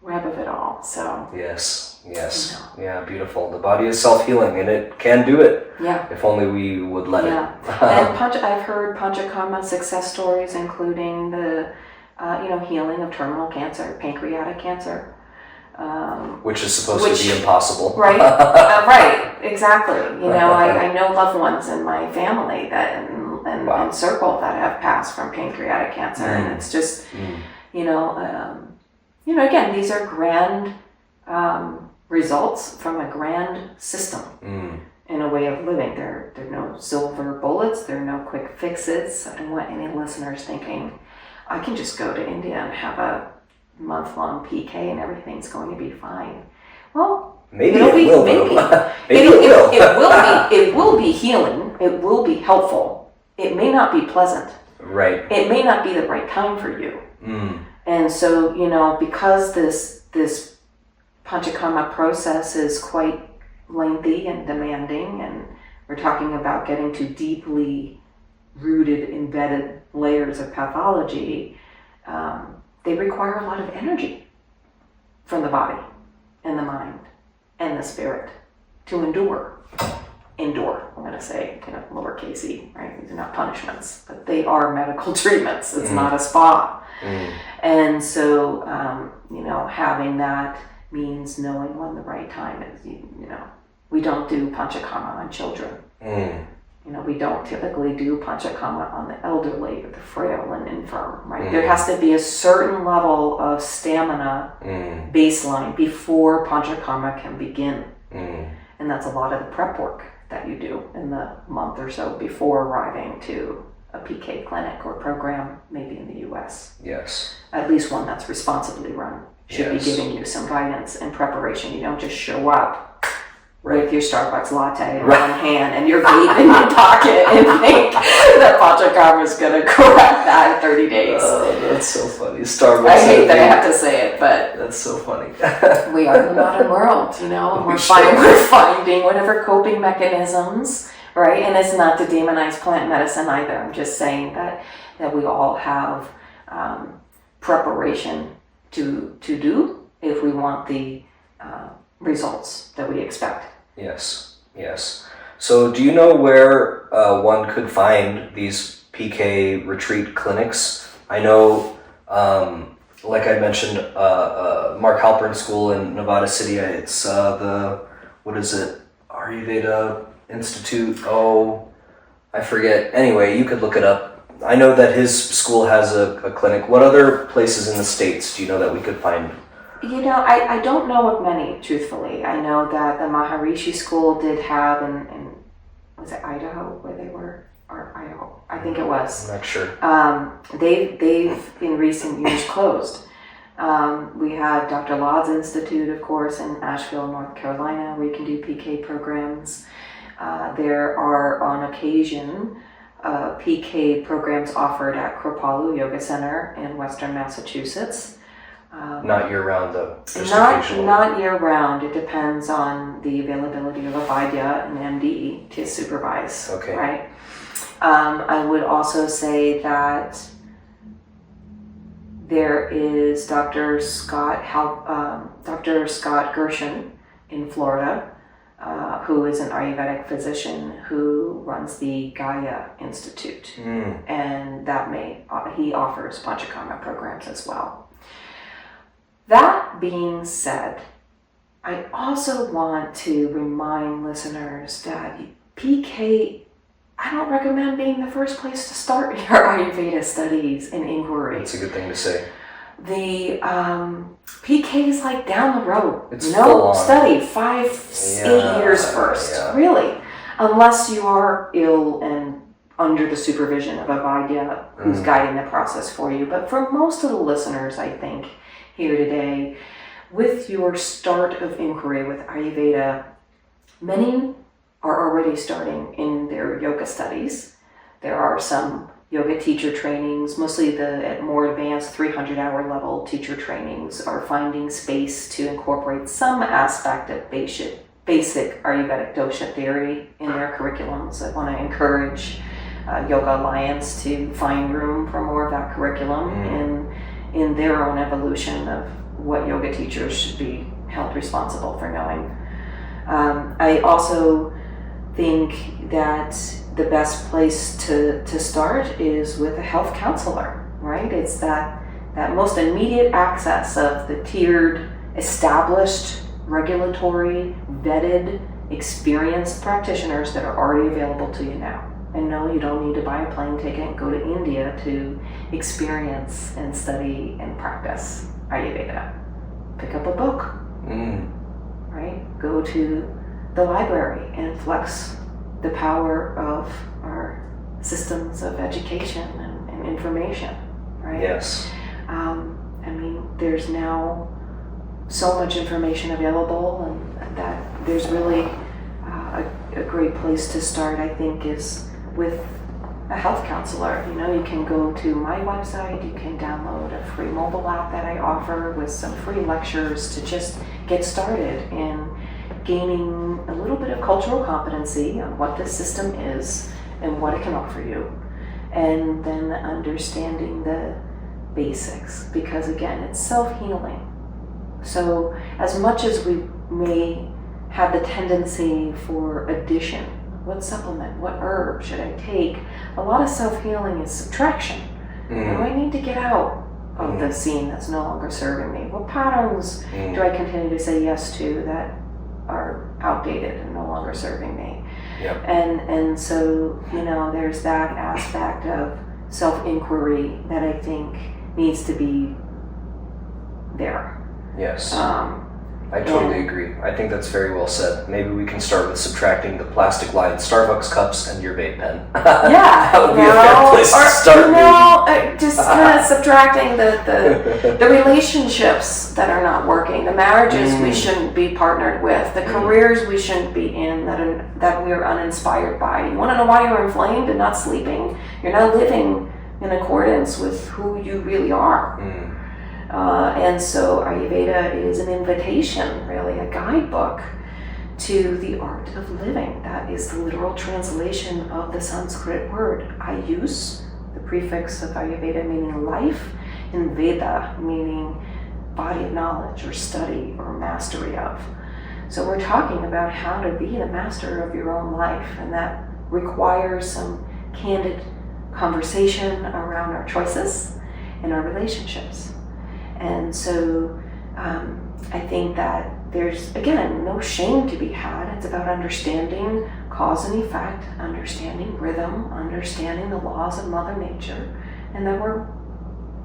web of it all. So Yes. you know. Yeah, beautiful. The body is self-healing, and it can do it. Yeah. If only we would let Yeah. it. And I've heard Panchakarma success stories, including the healing of terminal cancer, pancreatic cancer. Which is supposed to be impossible. Right? Right, exactly. I know loved ones in my family and circle that have passed from pancreatic cancer, and it's just, again, these are grand results from a grand system in a way of living. There are no silver bullets, there are no quick fixes. I don't want any listeners thinking, I can just go to India and have a month-long PK and everything's going to be fine. Well, maybe it will. It will be healing. It will be helpful. It may not be pleasant. Right. It may not be the right time for you. And so, because this Panchakarma process is quite lengthy and demanding, and we're talking about getting to deeply rooted, embedded layers of pathology, they require a lot of energy from the body and the mind and the spirit to endure. I'm going to say, lowercase e, right? These are not punishments, but they are medical treatments. It's not a spa. And so, having that means knowing when the right time is. We don't do Panchakarma on children. We don't typically do Panchakarma on the elderly or the frail and infirm, right? There has to be a certain level of stamina baseline before Panchakarma can begin. And that's a lot of the prep work that you do in the month or so before arriving to a PK clinic or program, maybe in the US. Yes. At least one that's responsibly run should be giving you some guidance and preparation. You don't just show up with your Starbucks latte in one hand and your vape in your pocket and think that Panchakarma is going to correct that in 30 days. That's so funny. Starbucks. I hate that I have to say it, but that's so funny. We are in the modern world, and we're finding whatever coping mechanisms, right? And it's not to demonize plant medicine either. I'm just saying that we all have preparation to do if we want the results that we expect. Yes. So do you know where one could find these PK retreat clinics? I know, like I mentioned, Mark Halpern School in Nevada City, it's Ayurveda Institute? Oh, I forget. Anyway, you could look it up. I know that his school has a clinic. What other places in the States do you know that we could find? I don't know of many, truthfully. I know that the Maharishi School did have in was it Idaho where they were? Or Idaho, I think it was. I'm not sure. They've in recent years closed. We had Dr. Laud's Institute, of course, in Asheville, North Carolina, where you can do PK programs. There are, on occasion, PK programs offered at Kripalu Yoga Center in Western Massachusetts. Not year-round, though. Not year-round. It depends on the availability of a Vaidya and MD to supervise. Okay. Right. I would also say that there is Dr. Scott Gershon in Florida, who is an Ayurvedic physician who runs the Gaia Institute, and he offers Panchakarma programs as well. That being said, I also want to remind listeners that PK, I don't recommend being the first place to start your Ayurveda studies and inquiry. That's a good thing to say. The PK is like down the road. It's full study 5-8 years first, really, unless you are ill and under the supervision of a Vaidya who's guiding the process for you. But for most of the listeners, I think, here today, with your start of inquiry with Ayurveda, many are already starting in their yoga studies. There are some yoga teacher trainings, mostly the more advanced 300-hour level teacher trainings are finding space to incorporate some aspect of basic Ayurvedic dosha theory in their curriculums. I want to encourage Yoga Alliance to find room for more of that curriculum in their own evolution of what yoga teachers should be held responsible for knowing. I also think that the best place to start is with a health counselor, right? It's that most immediate access of the tiered, established, regulatory, vetted, experienced practitioners that are already available to you now. And no, you don't need to buy a plane ticket and go to India to experience and study and practice Ayurveda. Pick up a book, right? Go to the library and flex the power of our systems of education and information, right? Yes. I mean, there's now so much information available, and that there's really a great place to start, I think, is with a health counselor. You know, you can go to my website, you can download a free mobile app that I offer with some free lectures to just get started in gaining a little bit of cultural competency on what this system is and what it can offer you, and then understanding the basics, because again, it's self-healing. So as much as we may have the tendency for addition, what supplement, what herb should I take, a lot of self-healing is subtraction. What do I need to get out of the scene that's no longer serving me? What patterns do I continue to say yes to that are outdated and no longer serving me? Yep. And so, you know, there's that aspect of self-inquiry that I think needs to be there. Yes. I totally agree. I think that's very well said. Maybe we can start with subtracting the plastic-lined Starbucks cups and your vape pen. Yeah, that would be a fair place to start. Just kind of subtracting the relationships that are not working, the marriages we shouldn't be partnered with, the careers we shouldn't be in that we're uninspired by. You want to know why you're inflamed and not sleeping? You're not living in accordance with who you really are. And so Ayurveda is an invitation, really, a guidebook to the art of living. That is the literal translation of the Sanskrit word Ayus, the prefix of Ayurveda meaning life, and Veda meaning body of knowledge or study or mastery of. So we're talking about how to be the master of your own life, and that requires some candid conversation around our choices and our relationships. And so I think that there's, again, no shame to be had. It's about understanding cause and effect, understanding rhythm, understanding the laws of Mother Nature, and that we're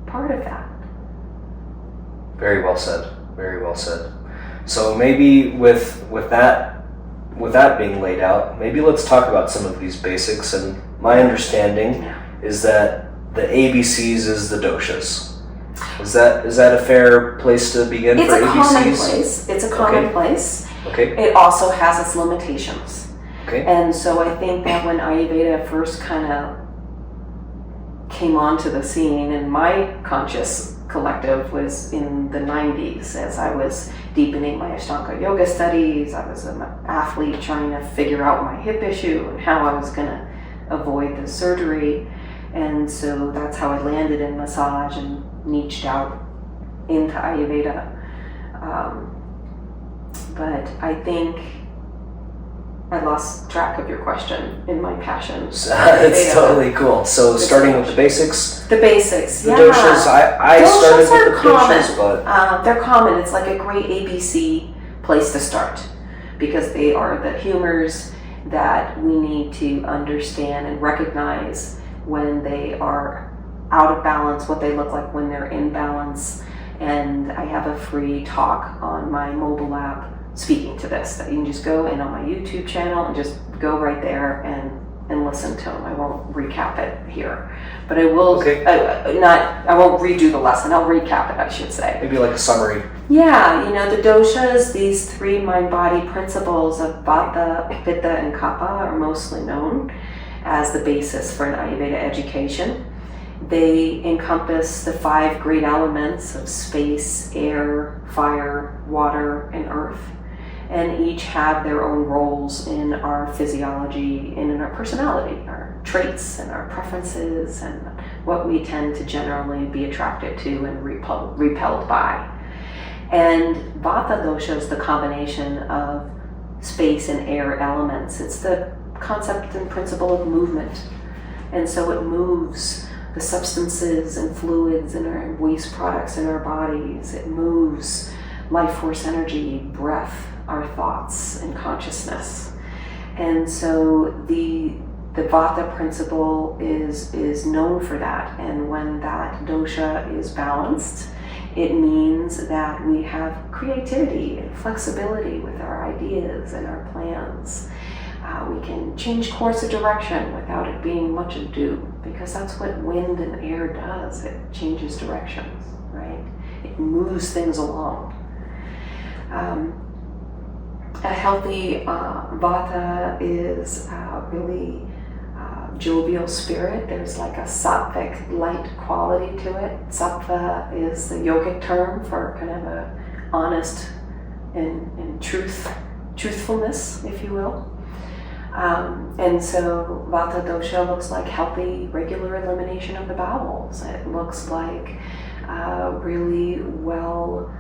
part of that. Very well said. Very well said. So maybe with that being laid out, maybe let's talk about some of these basics. And my understanding is that the ABCs is the doshas. Is that a fair place to begin for ABCs? It's a common place. Okay. It also has its limitations. Okay. And so I think that when Ayurveda first kind of came onto the scene, and my conscious collective was in the 90s, as I was deepening my Ashtanga yoga studies. I was an athlete trying to figure out my hip issue and how I was going to avoid the surgery. And so that's how I landed in massage and niched out into Ayurveda. But I think I lost track of your question in my passion. It's totally cool. So starting with the basics. The basics, the doshas. I started with the doshas, but they're common. It's like a great ABC place to start, because they are the humors that we need to understand and recognize when they are out of balance, what they look like when they're in balance. And I have a free talk on my mobile app speaking to this, that you can just go in on my YouTube channel and just go right there and listen to them. I won't recap it here, but I will. Okay. I won't redo the lesson. I'll recap it, I should say. Maybe like a summary. Yeah, the doshas, these three mind-body principles of Vata, Pitta, and Kapha, are mostly known as the basis for an Ayurveda education. They encompass the 5 great elements of space, air, fire, water, and earth, and each have their own roles in our physiology and in our personality, our traits and our preferences, and what we tend to generally be attracted to and repelled by. And Vata dosha is the combination of space and air elements. It's the concept and principle of movement. And so it moves the substances and fluids and our waste products in our bodies. It moves life force energy, breath, our thoughts and consciousness. And so the Vata principle is known for that. And when that dosha is balanced, it means that we have creativity and flexibility with our ideas and our plans. We can change course of direction without it being much ado, because that's what wind and air does. It changes directions, right? It moves things along. A healthy Vata is really jovial spirit. There's like a sattvic light quality to it. Sattva is the yogic term for kind of a honest and truthfulness, if you will. And so Vata dosha looks like healthy, regular elimination of the bowels. It looks like really well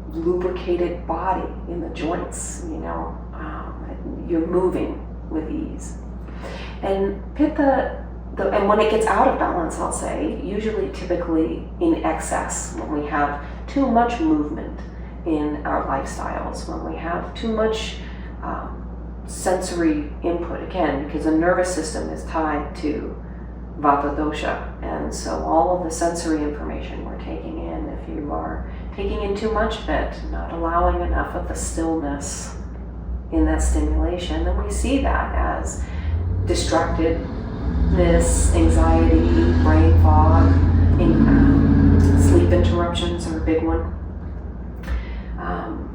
lubricated body in the joints, you're moving with ease. And Pitta, and when it gets out of balance, I'll say, usually typically in excess, when we have too much movement in our lifestyles, when we have too much sensory input, again, because the nervous system is tied to Vata dosha, and so all of the sensory information we're taking in, if you are taking in too much of it, not allowing enough of the stillness in that stimulation, then we see that as distractedness, anxiety, brain fog, sleep interruptions are a big one.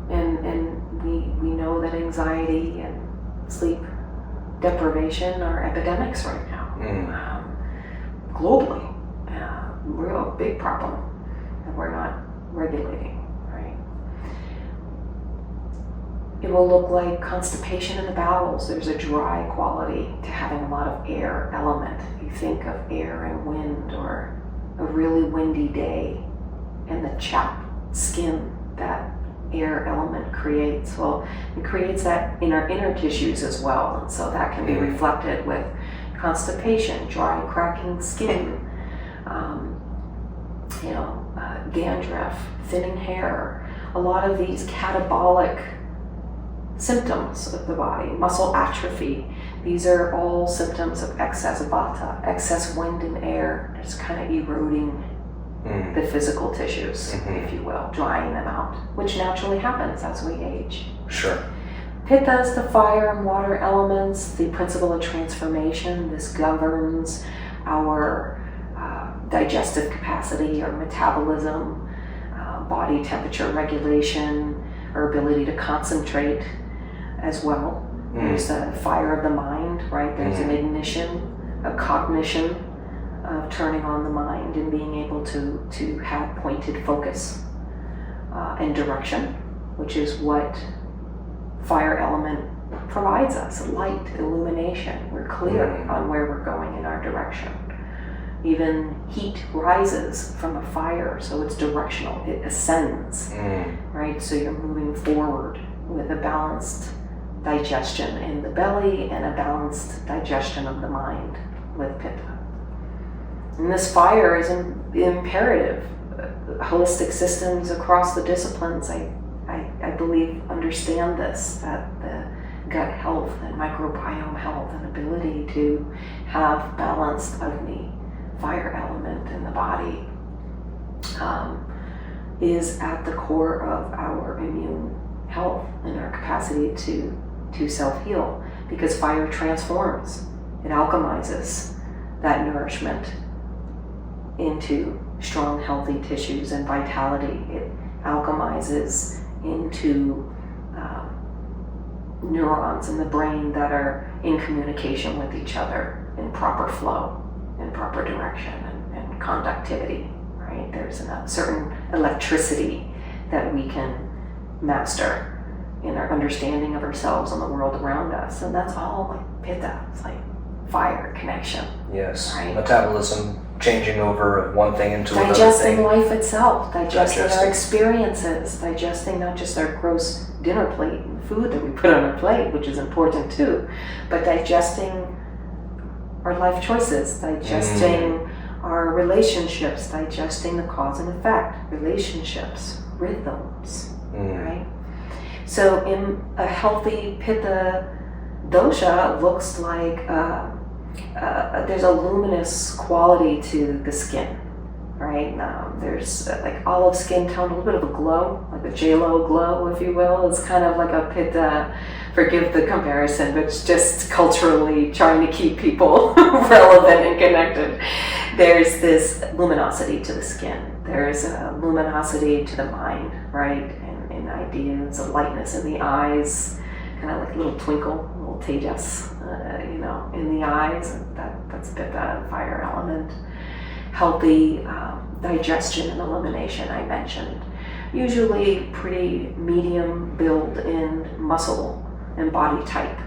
And we know that anxiety and sleep deprivation are epidemics right now. Globally, real big problem that we're not regulating, right? It will look like constipation in the bowels. There's a dry quality to having a lot of air element. You think of air and wind, or a really windy day and the chapped skin that air element creates. Well, it creates that in our inner tissues as well, and so that can be reflected with constipation, dry, cracking skin, dandruff, thinning hair, a lot of these catabolic symptoms of the body, muscle atrophy. These are all symptoms of excess Vata, excess wind and air, just kind of eroding the physical tissues, if you will, drying them out, which naturally happens as we age. Sure. Pitta is the fire and water elements, the principle of transformation. This governs our digestive capacity, our metabolism, body temperature regulation, our ability to concentrate as well. There's the fire of the mind, right? There's an ignition, a cognition of turning on the mind and being able to have pointed focus and direction, which is what fire element provides us, light, illumination. We're clear on where we're going in our direction. Even heat rises from a fire, so it's directional, it ascends, right? So you're moving forward with a balanced digestion in the belly and a balanced digestion of the mind with Pitta. And this fire is imperative. Holistic systems across the disciplines, I believe, understand this, that the gut health and microbiome health and ability to have balanced Agni, fire element in the body, is at the core of our immune health and our capacity to self-heal, because fire transforms, it alchemizes that nourishment into strong, healthy tissues and vitality. It alchemizes into neurons in the brain that are in communication with each other in proper flow, in proper direction, and conductivity, right? There's a certain electricity that we can master in our understanding of ourselves and the world around us, and that's all like Pitta. It's like fire, connection. Yes, right? metabolism, changing over one thing into another digesting thing. life itself, digesting our Digesting. experiences, digesting not just our gross dinner plate and food that we put on our plate, which is important too, but digesting our life choices, digesting our relationships, digesting the cause and effect, relationships, rhythms, right? So in a healthy Pitta dosha, looks like there's a luminous quality to the skin, right? There's like olive skin tone, a little bit of a glow, like a J-Lo glow, if you will. It's kind of like a Pitta, forgive the comparison, but it's just culturally trying to keep people relevant and connected. There's this luminosity to the skin. There's a luminosity to the mind, right? And ideas, a lightness in the eyes, kind of like a little twinkle, a little tejas, in the eyes. That's a bit that fire element. Healthy digestion and elimination, I mentioned. Usually pretty medium build in muscle and body type.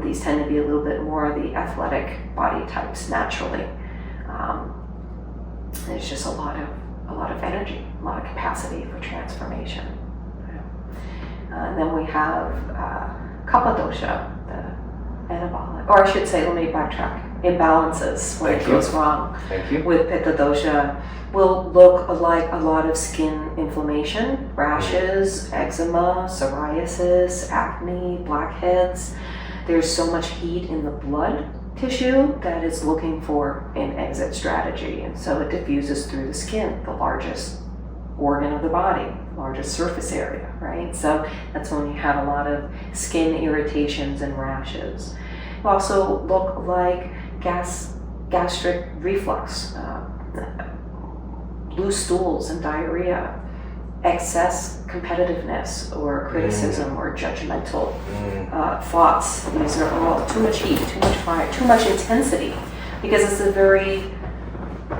These tend to be a little bit more the athletic body types naturally. There's just a lot of energy, a lot of capacity for transformation. And then we have Kapha dosha, the anabolic, or I should say, let me backtrack, imbalances, where it goes wrong with Pitta dosha will look like a lot of skin inflammation, rashes, eczema, psoriasis, acne, blackheads. There's so much heat in the blood tissue that is looking for an exit strategy, and so it diffuses through the skin, the largest organ of the body, largest surface area, right? So that's when you have a lot of skin irritations and rashes. You also look like gastric reflux, loose stools and diarrhea, excess competitiveness or criticism or judgmental thoughts. These are all too much heat, too much fire, too much intensity, because it's a very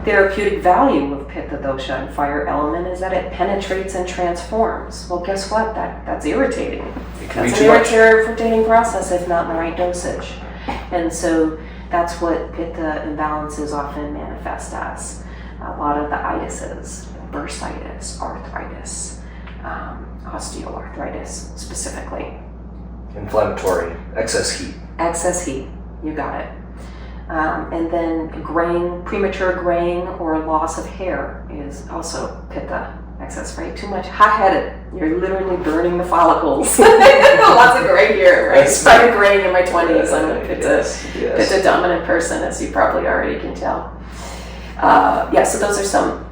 therapeutic value of Pitta dosha and fire element is that it penetrates and transforms. Well, guess what? That's irritating. That's an irritating process if not in the right dosage. And so that's what Pitta imbalances often manifest as. A lot of the itises, bursitis, arthritis, osteoarthritis specifically. Inflammatory, excess heat. Excess heat, you got it. And then graying, premature graying or loss of hair is also Pitta excess, right? Too much hot-headed. You're literally burning the follicles. Lots of gray hair, right? Started graying in my 20s. I'm a Pitta dominant person, as you probably already can tell. So those are some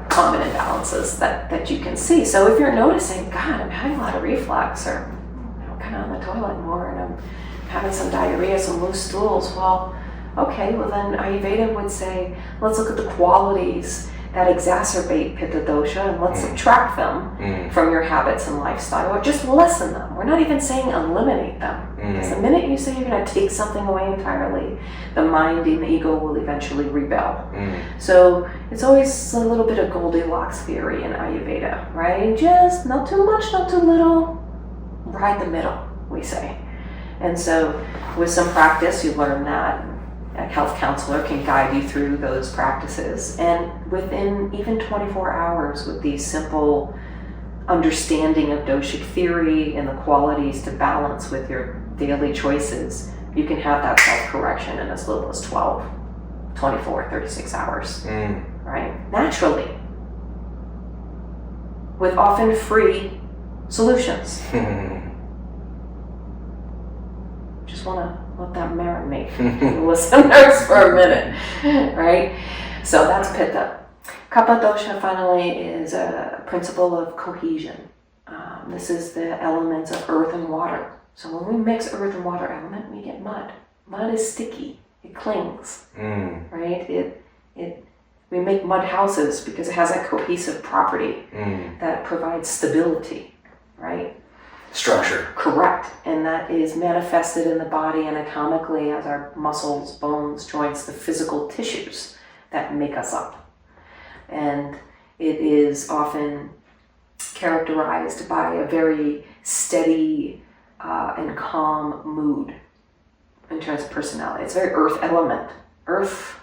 common imbalances that you can see. So if you're noticing, God, I'm having a lot of reflux, or kind of on the toilet more, and I'm having some diarrhea, some loose stools, well, okay, well then Ayurveda would say, let's look at the qualities that exacerbate Pitta dosha and let's subtract them from your habits and lifestyle, or just lessen them. We're not even saying eliminate them. Because the minute you say you're going to take something away entirely, the mind and the ego will eventually rebel. So it's always a little bit of Goldilocks theory in Ayurveda, right? Just not too much, not too little, right the middle, we say. And so with some practice, you learn that. A health counselor can guide you through those practices. And within even 24 hours, with these simple understanding of doshic theory and the qualities to balance with your daily choices, you can have that self-correction in as little as 12, 24, 36 hours, right? Naturally, with often free solutions. Just want to let that marinate in listeners for a minute, right? So that's Pitta. Kapha dosha finally is a principle of cohesion. This is the elements of earth and water. So when we mix earth and water element, we get mud. Mud is sticky. It clings, right? We make mud houses because it has a cohesive property that provides stability, right? Structure. Correct. And that is manifested in the body anatomically as our muscles, bones, joints, the physical tissues that make us up. And it is often characterized by a very steady and calm mood in terms of personality. It's very earth element. Earth,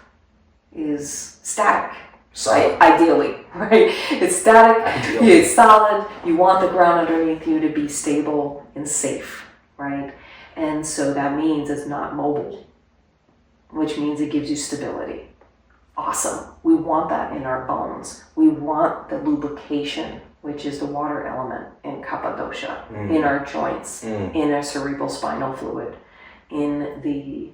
is static. Solid. Ideally, right? It's static, Ideally. it's solid. You want the ground underneath you to be stable and safe, right? And so that means it's not mobile, which means it gives you stability. Awesome. We want that in our bones. We want the lubrication, which is the water element in Kapha dosha, in our joints, in our cerebral spinal fluid, in the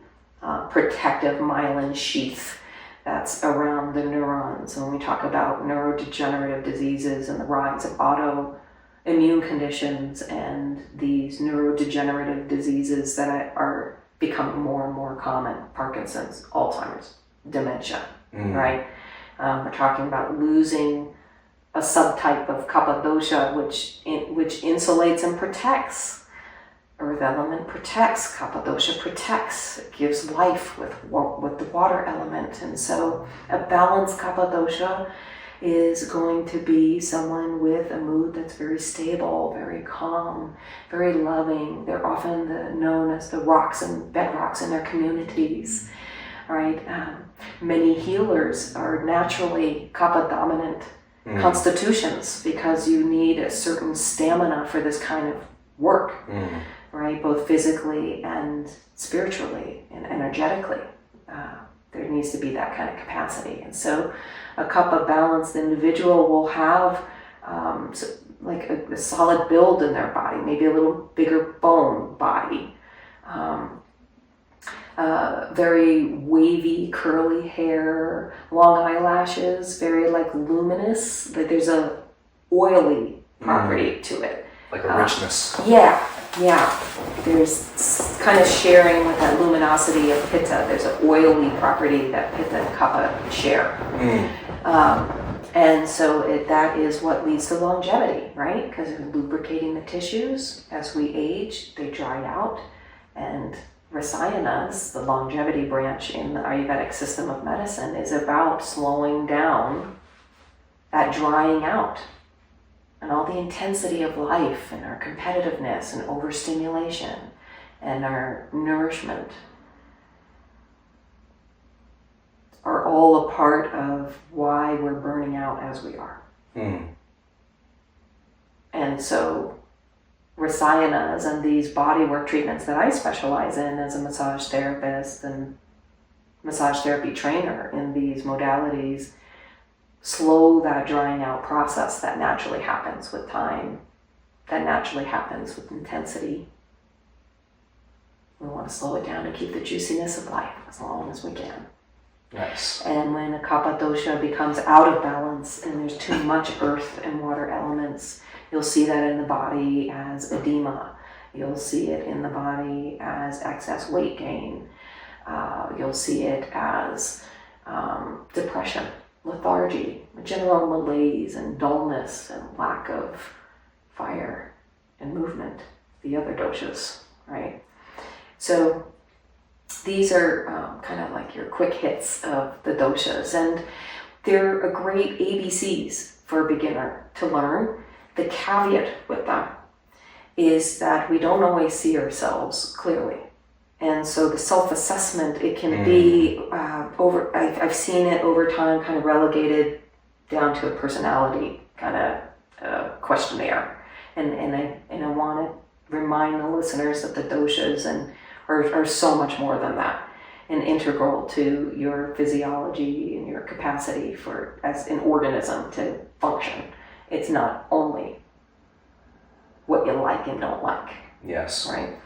protective myelin sheath that's around the neurons. And when we talk about neurodegenerative diseases and the rise of autoimmune conditions and these neurodegenerative diseases that are becoming more and more common, Parkinson's, Alzheimer's, dementia, right? We're talking about losing a subtype of Kapha dosha, which insulates and protects. Earth element protects, Kapha dosha protects, it gives life with the water element. And so a balanced Kapha dosha is going to be someone with a mood that's very stable, very calm, very loving. They're often known as the rocks and bedrocks in their communities, right? Many healers are naturally Kapha dominant constitutions because you need a certain stamina for this kind of work. Right, both physically and spiritually and energetically. There needs to be that kind of capacity. And so a Kapha balanced individual will have like a solid build in their body, maybe a little bigger bone body, very wavy, curly hair, long eyelashes, very like luminous, like there's a oily property to it. Like a richness. Yeah, there's kind of sharing with that luminosity of Pitta. There's an oily property that Pitta and Kapha share. And so that is what leads to longevity, right? Because you're lubricating the tissues. As we age, they dry out. And Rasayanas, the longevity branch in the Ayurvedic system of medicine, is about slowing down that drying out. And all the intensity of life and our competitiveness and overstimulation and our nourishment are all a part of why we're burning out as we are. And so Rasayanas and these bodywork treatments that I specialize in as a massage therapist and massage therapy trainer in these modalities slow that drying out process that naturally happens with time, that naturally happens with intensity. We want to slow it down to keep the juiciness of life as long as we can. Nice. And when a Kapha dosha becomes out of balance and there's too much earth and water elements, you'll see that in the body as edema. You'll see it in the body as excess weight gain. You'll see it as depression, lethargy, general malaise and dullness and lack of fire and movement, the other doshas, right? So these are kind of like your quick hits of the doshas, and they're a great ABCs for a beginner to learn. The caveat with them is that we don't always see ourselves clearly. And so the self-assessment, it can be I've seen it over time kind of relegated down to a personality kind of questionnaire. And I want to remind the listeners that the doshas are so much more than that, and integral to your physiology and your capacity for as an organism to function. It's not only what you like and don't like. Yes. Right?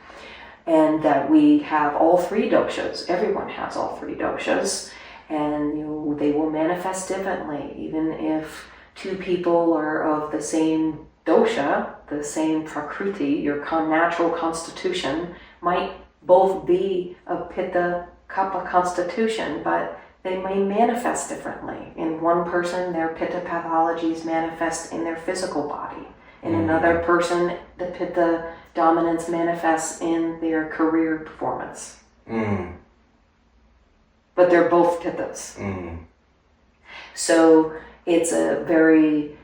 And that we have all three doshas. Everyone has all three doshas, and they will manifest differently. Even if two people are of the same dosha, the same prakriti, your natural constitution might both be a Pitta Kapha constitution, but they may manifest differently. In one person, their Pitta pathologies manifest in their physical body. In another person, the Pitta dominance manifests in their career performance. But they're both Pittas. So it's a very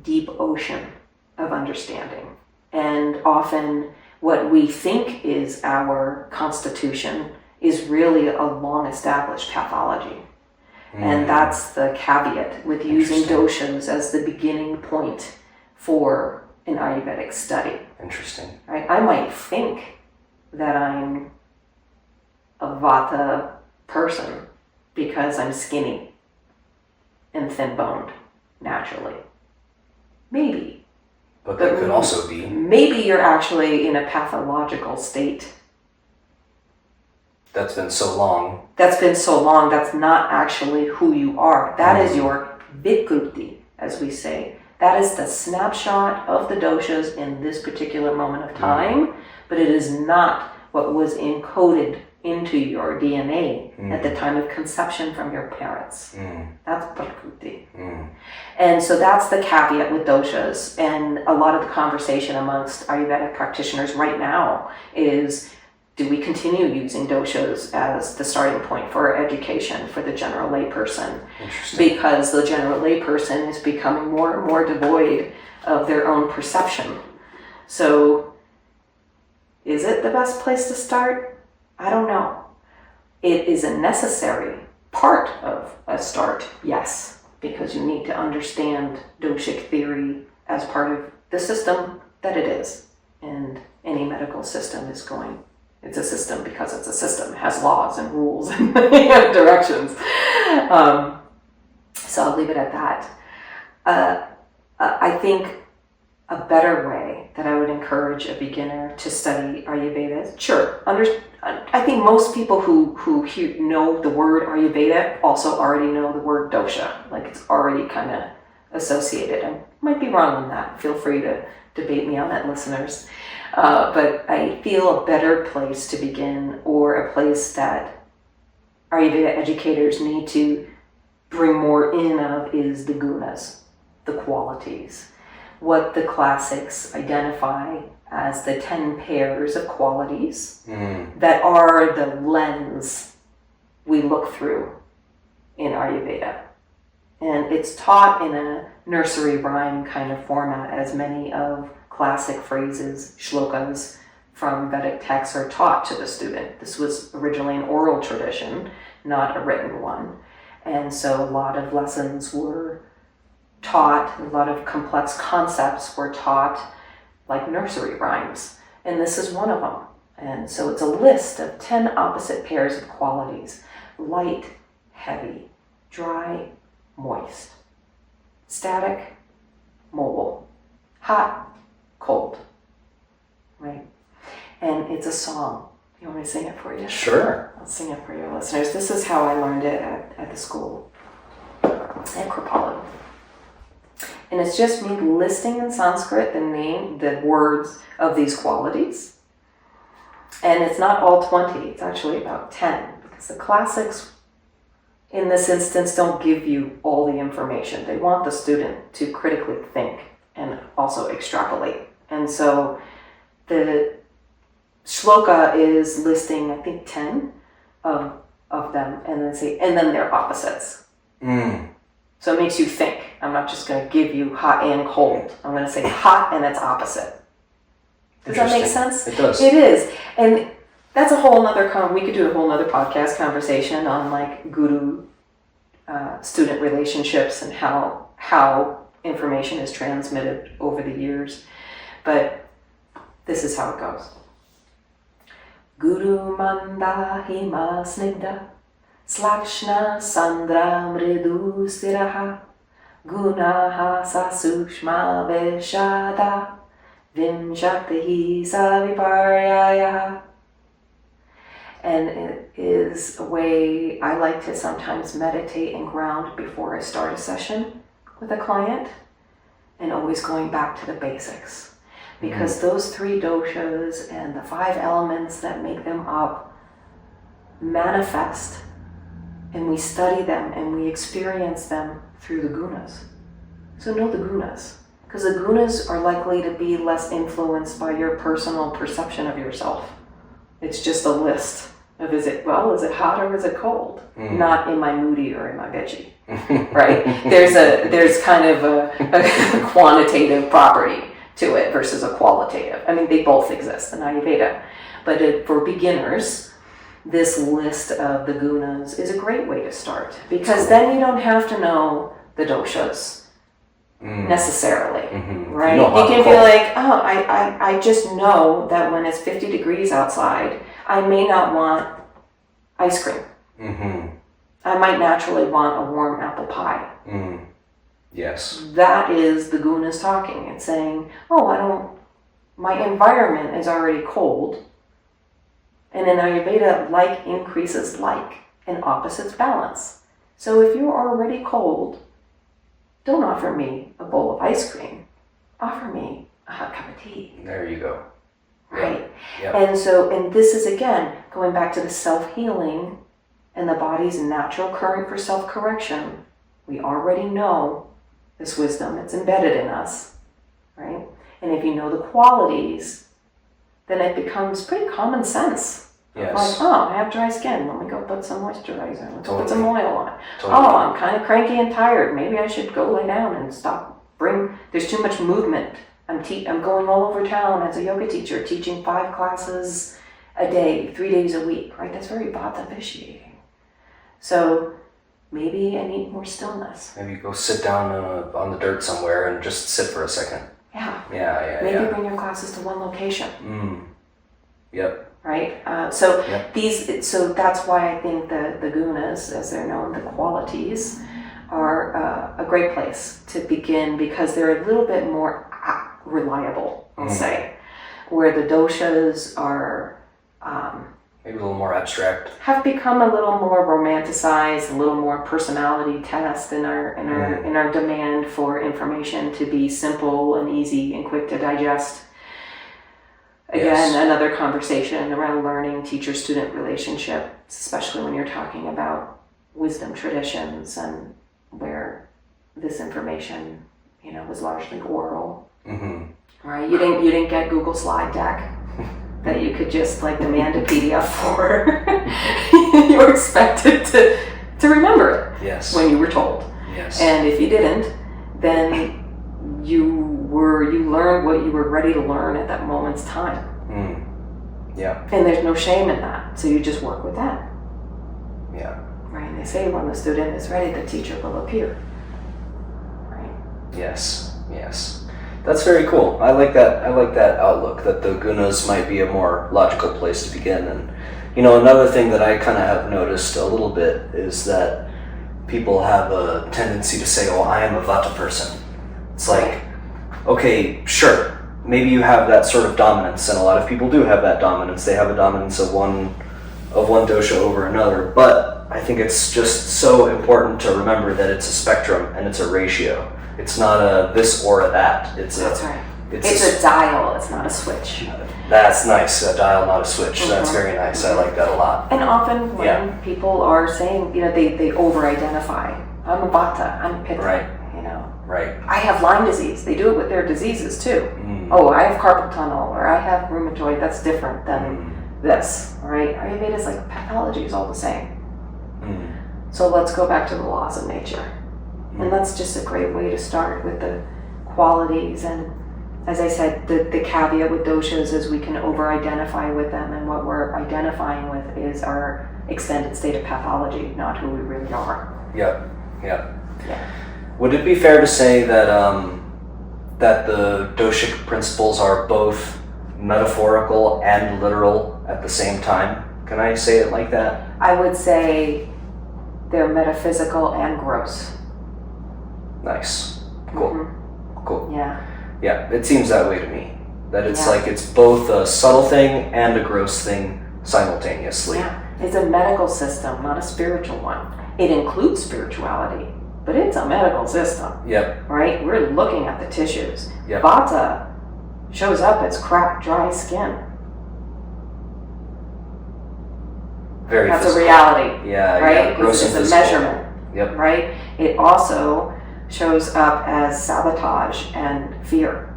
deep ocean of understanding. And often what we think is our constitution is really a long-established pathology. And that's the caveat with using doshas as the beginning point for an Ayurvedic study. Interesting. Right? I might think that I'm a Vata person because I'm skinny and thin-boned naturally. Maybe. But that could also be. Maybe you're actually in a pathological state. That's been so long. That's not actually who you are. That is your vikruti, as we say. That is the snapshot of the doshas in this particular moment of time, but it is not what was encoded into your DNA at the time of conception from your parents. That's prakruti. And so that's the caveat with doshas. And a lot of the conversation amongst Ayurvedic practitioners right now is, do we continue using doshas as the starting point for our education for the general layperson? Because the general layperson is becoming more and more devoid of their own perception. So, is it the best place to start? I don't know. It is a necessary part of a start, yes, because you need to understand doshic theory as part of the system that it is. And any medical system is going. It's a system because it's a system. It has laws and rules and directions. So I'll leave it at that. I think a better way that I would encourage a beginner to study Ayurveda, I think most people who know the word Ayurveda also already know the word dosha. Like it's already kind of associated. I might be wrong on that. Feel free to debate me on that, listeners. But I feel a better place to begin, or a place that Ayurveda educators need to bring more in of, is the gunas, the qualities. What the classics identify as the 10 pairs of qualities that are the lens we look through in Ayurveda. And it's taught in a nursery rhyme kind of format, as many of classic phrases, shlokas from Vedic texts are taught to the student. This was originally an oral tradition, not a written one. And so a lot of lessons were taught, a lot of complex concepts were taught like nursery rhymes. And this is one of them. And so it's a list of 10 opposite pairs of qualities: light, heavy, dry, moist, static, mobile, hot, cold, right? And it's a song. You want me to sing it for you? Sure. I'll sing it for your listeners. This is how I learned it at the school at Kripalu. And it's just me listing in Sanskrit the words of these qualities. And it's not all 20, it's actually about 10, because the classics in this instance don't give you all the information. They want the student to critically think and also extrapolate. And so the shloka is listing, I think, 10 of them, and then their opposites. So it makes you think. I'm not just going to give you hot and cold. I'm going to say hot and its opposite. Does that make sense? It does. It is. And that's a whole nother, we could do a whole nother podcast conversation on like guru student relationships and how information is transmitted over the years. But this is how it goes. Guru manda hima snigda slakshna sandra mridu stiraha gunaha sasushma veshada vimshaktihi saviparyaya. And it is a way I like to sometimes meditate and ground before I start a session with a client, and always going back to the basics. Because those 3 doshas and the 5 elements that make them up manifest, and we study them and we experience them through the gunas. So know the gunas, because the gunas are likely to be less influenced by your personal perception of yourself. It's just a list of, is it hot or is it cold? Not am I moody or am I bitchy, right? There's kind of a quantitative property to it versus a qualitative. I mean, they both exist in Ayurveda. But for beginners, this list of the gunas is a great way to start, because then you don't have to know the doshas necessarily, right? You can be like, oh, I just know that when it's 50 degrees outside, I may not want ice cream. I might naturally want a warm apple pie. Yes. That is the gunas talking. It's saying, oh, my environment is already cold. And in Ayurveda, like increases like, and opposites balance. So if you're already cold, don't offer me a bowl of ice cream. Offer me a hot cup of tea. There you go. Right. Yep. And this is, again, going back to the self-healing and the body's natural current for self-correction. We already know this wisdom. It's embedded in us, right? And if you know the qualities, then it becomes pretty common sense. Yes. Like, oh, I have dry skin. Let me go put some moisturizer. Let's put some oil on. Totally. Oh, I'm kind of cranky and tired. Maybe I should go lay down and stop. There's too much movement. I'm going all over town as a yoga teacher, teaching 5 classes a day, 3 days a week, right? That's very vata vitiating. So maybe I need more stillness. Maybe go sit down on the dirt somewhere and just sit for a second. Yeah. Maybe bring your classes to one location. Yep. Right. So that's why I think the gunas, as they're known, the qualities, are a great place to begin, because they're a little bit more reliable, I'll say, where the doshas are maybe a little more abstract. Have become a little more romanticized, a little more personality test in our demand for information to be simple and easy and quick to digest. Again, another conversation around learning teacher-student relationship, especially when you're talking about wisdom traditions and where this information, was largely oral. Right? You didn't get Google slide deck that you could just demand a PDF for. You were expected to remember it. Yes. When you were told. Yes. And if you didn't, then you learned what you were ready to learn at that moment's time. Yeah. And there's no shame in that. So you just work with that. Yeah. Right. And they say when the student is ready, the teacher will appear. Right. Yes. That's very cool. I like that outlook, that the gunas might be a more logical place to begin. And another thing that I kind of have noticed a little bit is that people have a tendency to say, "Oh, I am a vata person." It's like, okay, sure, maybe you have that sort of dominance, and a lot of people do have that dominance. They have a dominance of one dosha over another, but I think it's just so important to remember that it's a spectrum and it's a ratio. It's not a this or a that. That's right. It's a dial, it's not a switch. That's nice, a dial, not a switch. That's very nice. I like that a lot. And often when people are saying, they over-identify. I'm a vata, I'm a pitta. Right. Right. I have Lyme disease. They do it with their diseases too. Oh, I have carpal tunnel, or I have rheumatoid. That's different than this, right? Ayurveda is pathology is all the same. So let's go back to the laws of nature. And that's just a great way to start with the qualities. And as I said, the caveat with doshas is we can over-identify with them, and what we're identifying with is our extended state of pathology, not who we really are. Yep. Yeah. Would it be fair to say that that the doshic principles are both metaphorical and literal at the same time? Can I say it like that? I would say they're metaphysical and gross. Nice. Cool. Cool. Yeah. Yeah, it seems that way to me. That it's it's both a subtle thing and a gross thing simultaneously. Yeah. It's a medical system, not a spiritual one. It includes spirituality, but it's a medical system. Yep. Right? We're looking at the tissues. Yep. Vata shows up as cracked, dry skin. Very That's physical. A reality. Yeah, right? Gross It's and a physical. measurement. Yep. Right? It also shows up as sabotage and fear.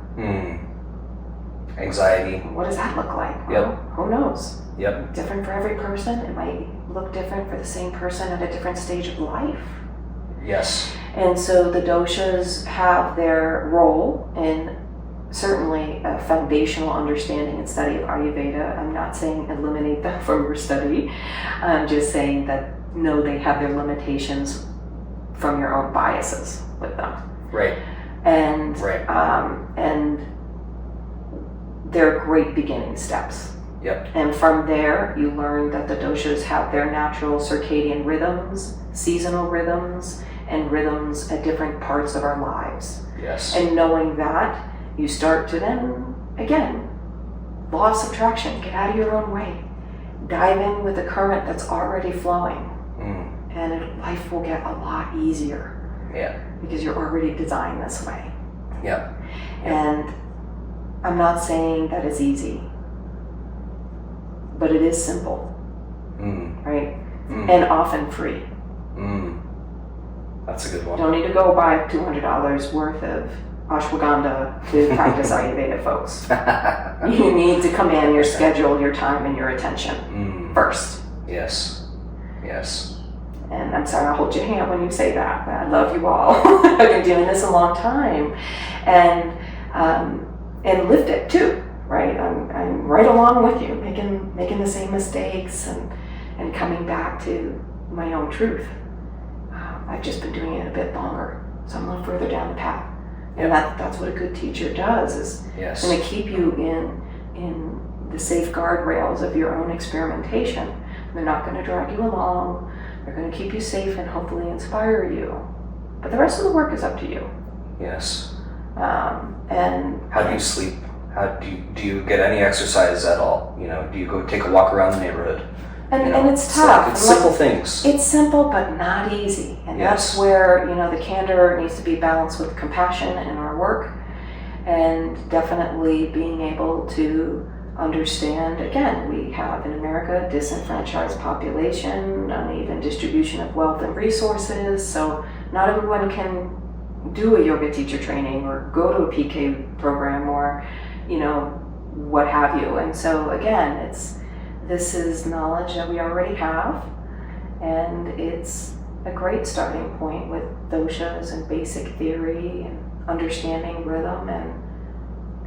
Anxiety. What does that look like? Yep. Well, who knows? Yep. Different for every person. It might look different for the same person at a different stage of life. Yes. And so the doshas have their role in certainly a foundational understanding and study of Ayurveda. I'm not saying eliminate them from your study. I'm just saying that know they have their limitations from your own biases with them. Right. And Right. And they're great beginning steps. Yep. And from there, you learn that the doshas have their natural circadian rhythms, seasonal rhythms, and rhythms at different parts of our lives. Yes. And knowing that, you start to then, again, law of subtraction, get out of your own way. Dive in with the current that's already flowing. And life will get a lot easier. Yeah. Because you're already designed this way. Yep. And I'm not saying that it's easy, but it is simple, right? And often free. That's a good one. Don't need to go buy $200 worth of ashwagandha to practice Ayurveda, folks. You need to come in, your schedule, your time, and your attention first. Yes. Yes. And I'm sorry, I'll hold your hand when you say that, but I love you all. I've been doing this a long time. And lived it too, right? I'm right along with you, making the same mistakes and coming back to my own truth. I've just been doing it a bit longer, so I'm a little further down the path. And that's what a good teacher does, is going to keep you in the safe guardrails of your own experimentation. They're not going to drag you along. They're going to keep you safe and hopefully inspire you. But the rest of the work is up to you. Yes. And how do you sleep? How do you get any exercise at all? Do you go take a walk around the neighborhood? And it's tough. It's simple things. It's simple, but not easy. And that's where, the candor needs to be balanced with compassion in our work. And definitely being able to understand, again, we have in America a disenfranchised population, uneven distribution of wealth and resources. So not everyone can do a yoga teacher training or go to a PK program or, what have you. And so again, this is knowledge that we already have, and it's a great starting point with doshas and basic theory and understanding rhythm, and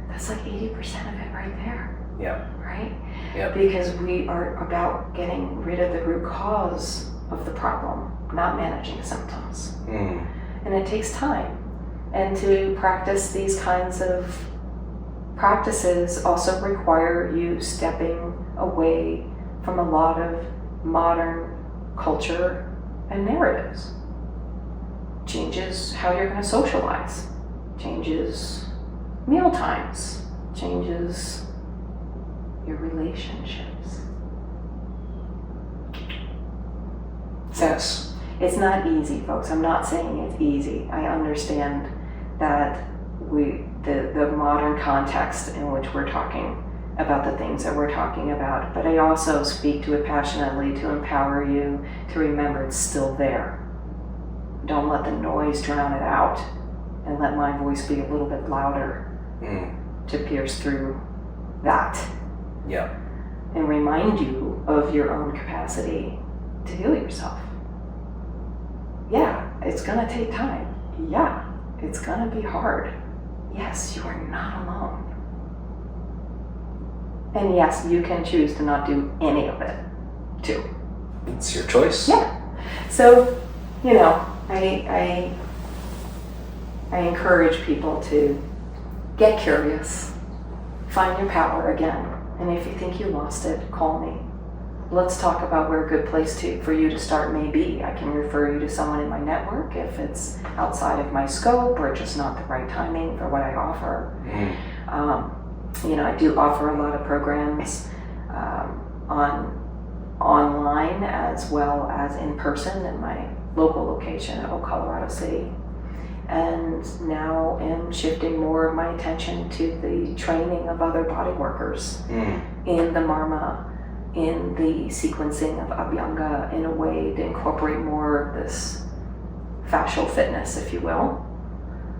that's like 80% of it right there. Yeah. Right? Yeah. Because we are about getting rid of the root cause of the problem, not managing symptoms. And it takes time. And to practice these kinds of practices also require you stepping away from a lot of modern culture and narratives. Changes how you're going to socialize, changes meal times, changes your relationships. Yes. It's not easy, folks. I'm not saying it's easy. I understand that the modern context in which we're talking about the things that we're talking about, but I also speak to it passionately to empower you to remember it's still there. Don't let the noise drown it out, and let my voice be a little bit louder to pierce through that. Yeah. And remind you of your own capacity to heal yourself. Yeah, it's gonna take time. Yeah, it's gonna be hard. Yes, you are not alone. And yes, you can choose to not do any of it, too. It's your choice. Yeah. So, I encourage people to get curious, find your power again, and if you think you lost it, call me. Let's talk about where a good place for you to start may be. I can refer you to someone in my network if it's outside of my scope or just not the right timing for what I offer. I do offer a lot of programs online as well as in person in my local location at Colorado City. And now am shifting more of my attention to the training of other body workers in the marma, in the sequencing of Abhyanga, in a way to incorporate more of this fascial fitness, if you will,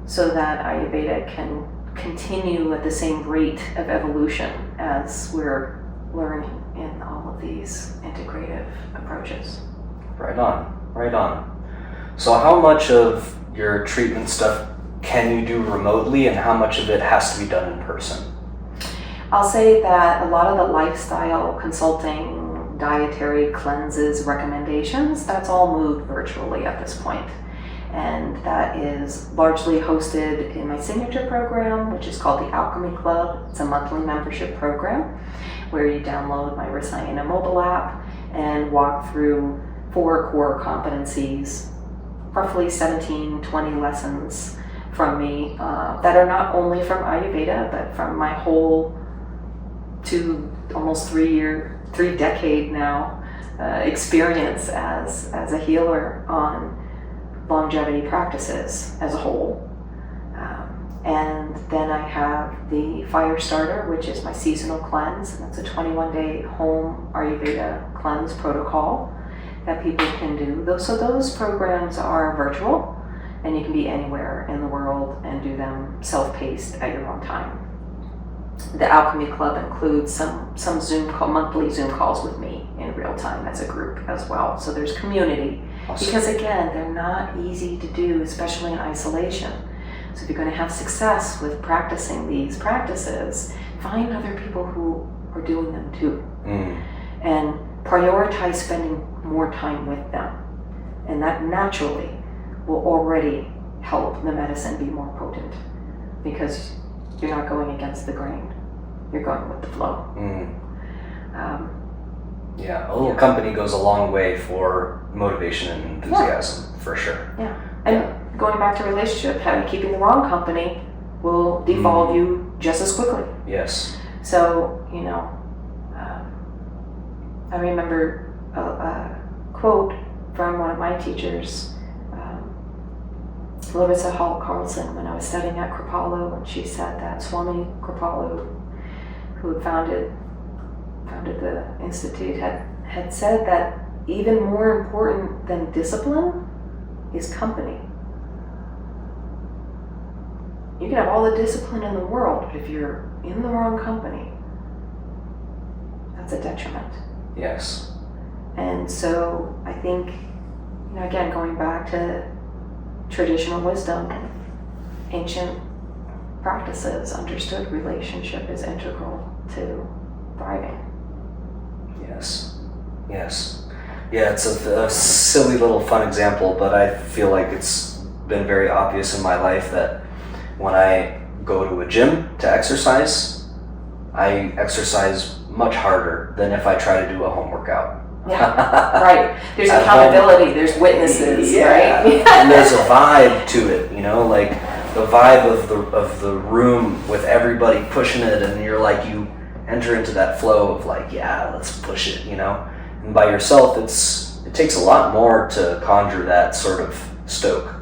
so that Ayurveda can continue at the same rate of evolution as we're learning in all of these integrative approaches. Right on, right on. So how much of your treatment stuff can you do remotely, and how much of it has to be done in person? I'll say that a lot of the lifestyle consulting, dietary cleanses, recommendations, that's all moved virtually at this point. And that is largely hosted in my signature program, which is called the Alchemy Club. It's a monthly membership program where you download my Risayana mobile app and walk through 4 core competencies, roughly 17, 20 lessons from me that are not only from Ayurveda, but from my whole almost 3 decade now experience as a healer on longevity practices as a whole. And then I have the Fire Starter, which is my seasonal cleanse. That's a 21-day home Ayurveda cleanse protocol that people can do. So those programs are virtual, and you can be anywhere in the world and do them self-paced at your own time. The Alchemy Club includes some monthly Zoom calls with me in real time as a group as well. So there's community. Awesome. Because again, they're not easy to do, especially in isolation. So if you're going to have success with practicing these practices, find other people who are doing them too. And prioritize spending more time with them. And that naturally will already help the medicine be more potent, because you're not going against the grain. You're going with the flow. A little company goes a long way for motivation and enthusiasm, for sure. Yeah. And going back to relationship, keeping the wrong company will devolve you just as quickly. Yes. So, I remember a quote from one of my teachers, Larissa Hall Carlson, when I was studying at Kripalu, and she said that Swami Kripalu, who had founded the institute, had said that even more important than discipline is company. You can have all the discipline in the world, but if you're in the wrong company, that's a detriment. Yes. And so I think, again, going back to traditional wisdom, ancient practices understood relationship is integral to thriving. Yes. Yeah, it's a silly little fun example, but I feel like it's been very obvious in my life that when I go to a gym to exercise, I exercise much harder than if I try to do a home workout. Yeah, right. There's accountability, there's witnesses, right? And there's a vibe to it, like the vibe of the room with everybody pushing it, and you're like, you enter into that flow of like, yeah, let's push it, And by yourself, it takes a lot more to conjure that sort of stoke,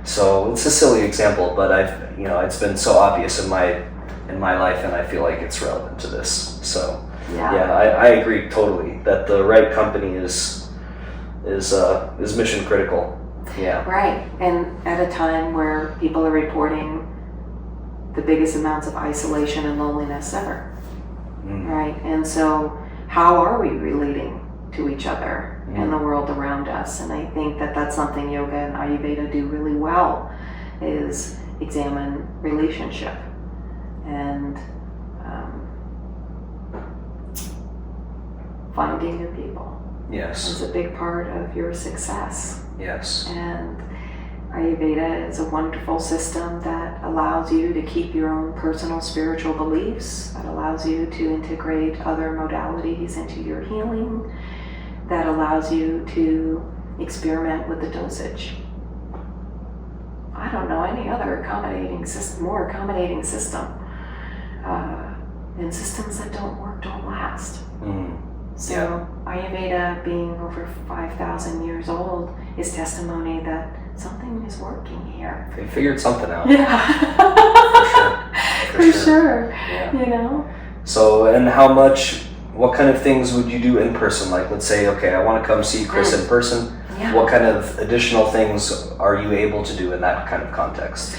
So it's a silly example, but it's been so obvious in my life, and I feel like it's relevant to this. So I agree totally that the right company is mission critical. Yeah. Right. And at a time where people are reporting the biggest amounts of isolation and loneliness ever. Right. And so how are we relating to each other and the world around us? And I think that that's something yoga and Ayurveda do really well, is examine relationship. And finding new people. Yes. Is a big part of your success. Yes. And Ayurveda is a wonderful system that allows you to keep your own personal spiritual beliefs, that allows you to integrate other modalities into your healing, that allows you to experiment with the dosage. I don't know any other more accommodating system. And systems that don't work don't last. So Ayurveda, being over 5,000 years old, is testimony that something is working here. They figured something out. Yeah. For sure. Yeah. So, and what kind of things would you do in person? Like, let's say, okay, I want to come see Kris in person. Yeah. What kind of additional things are you able to do in that kind of context?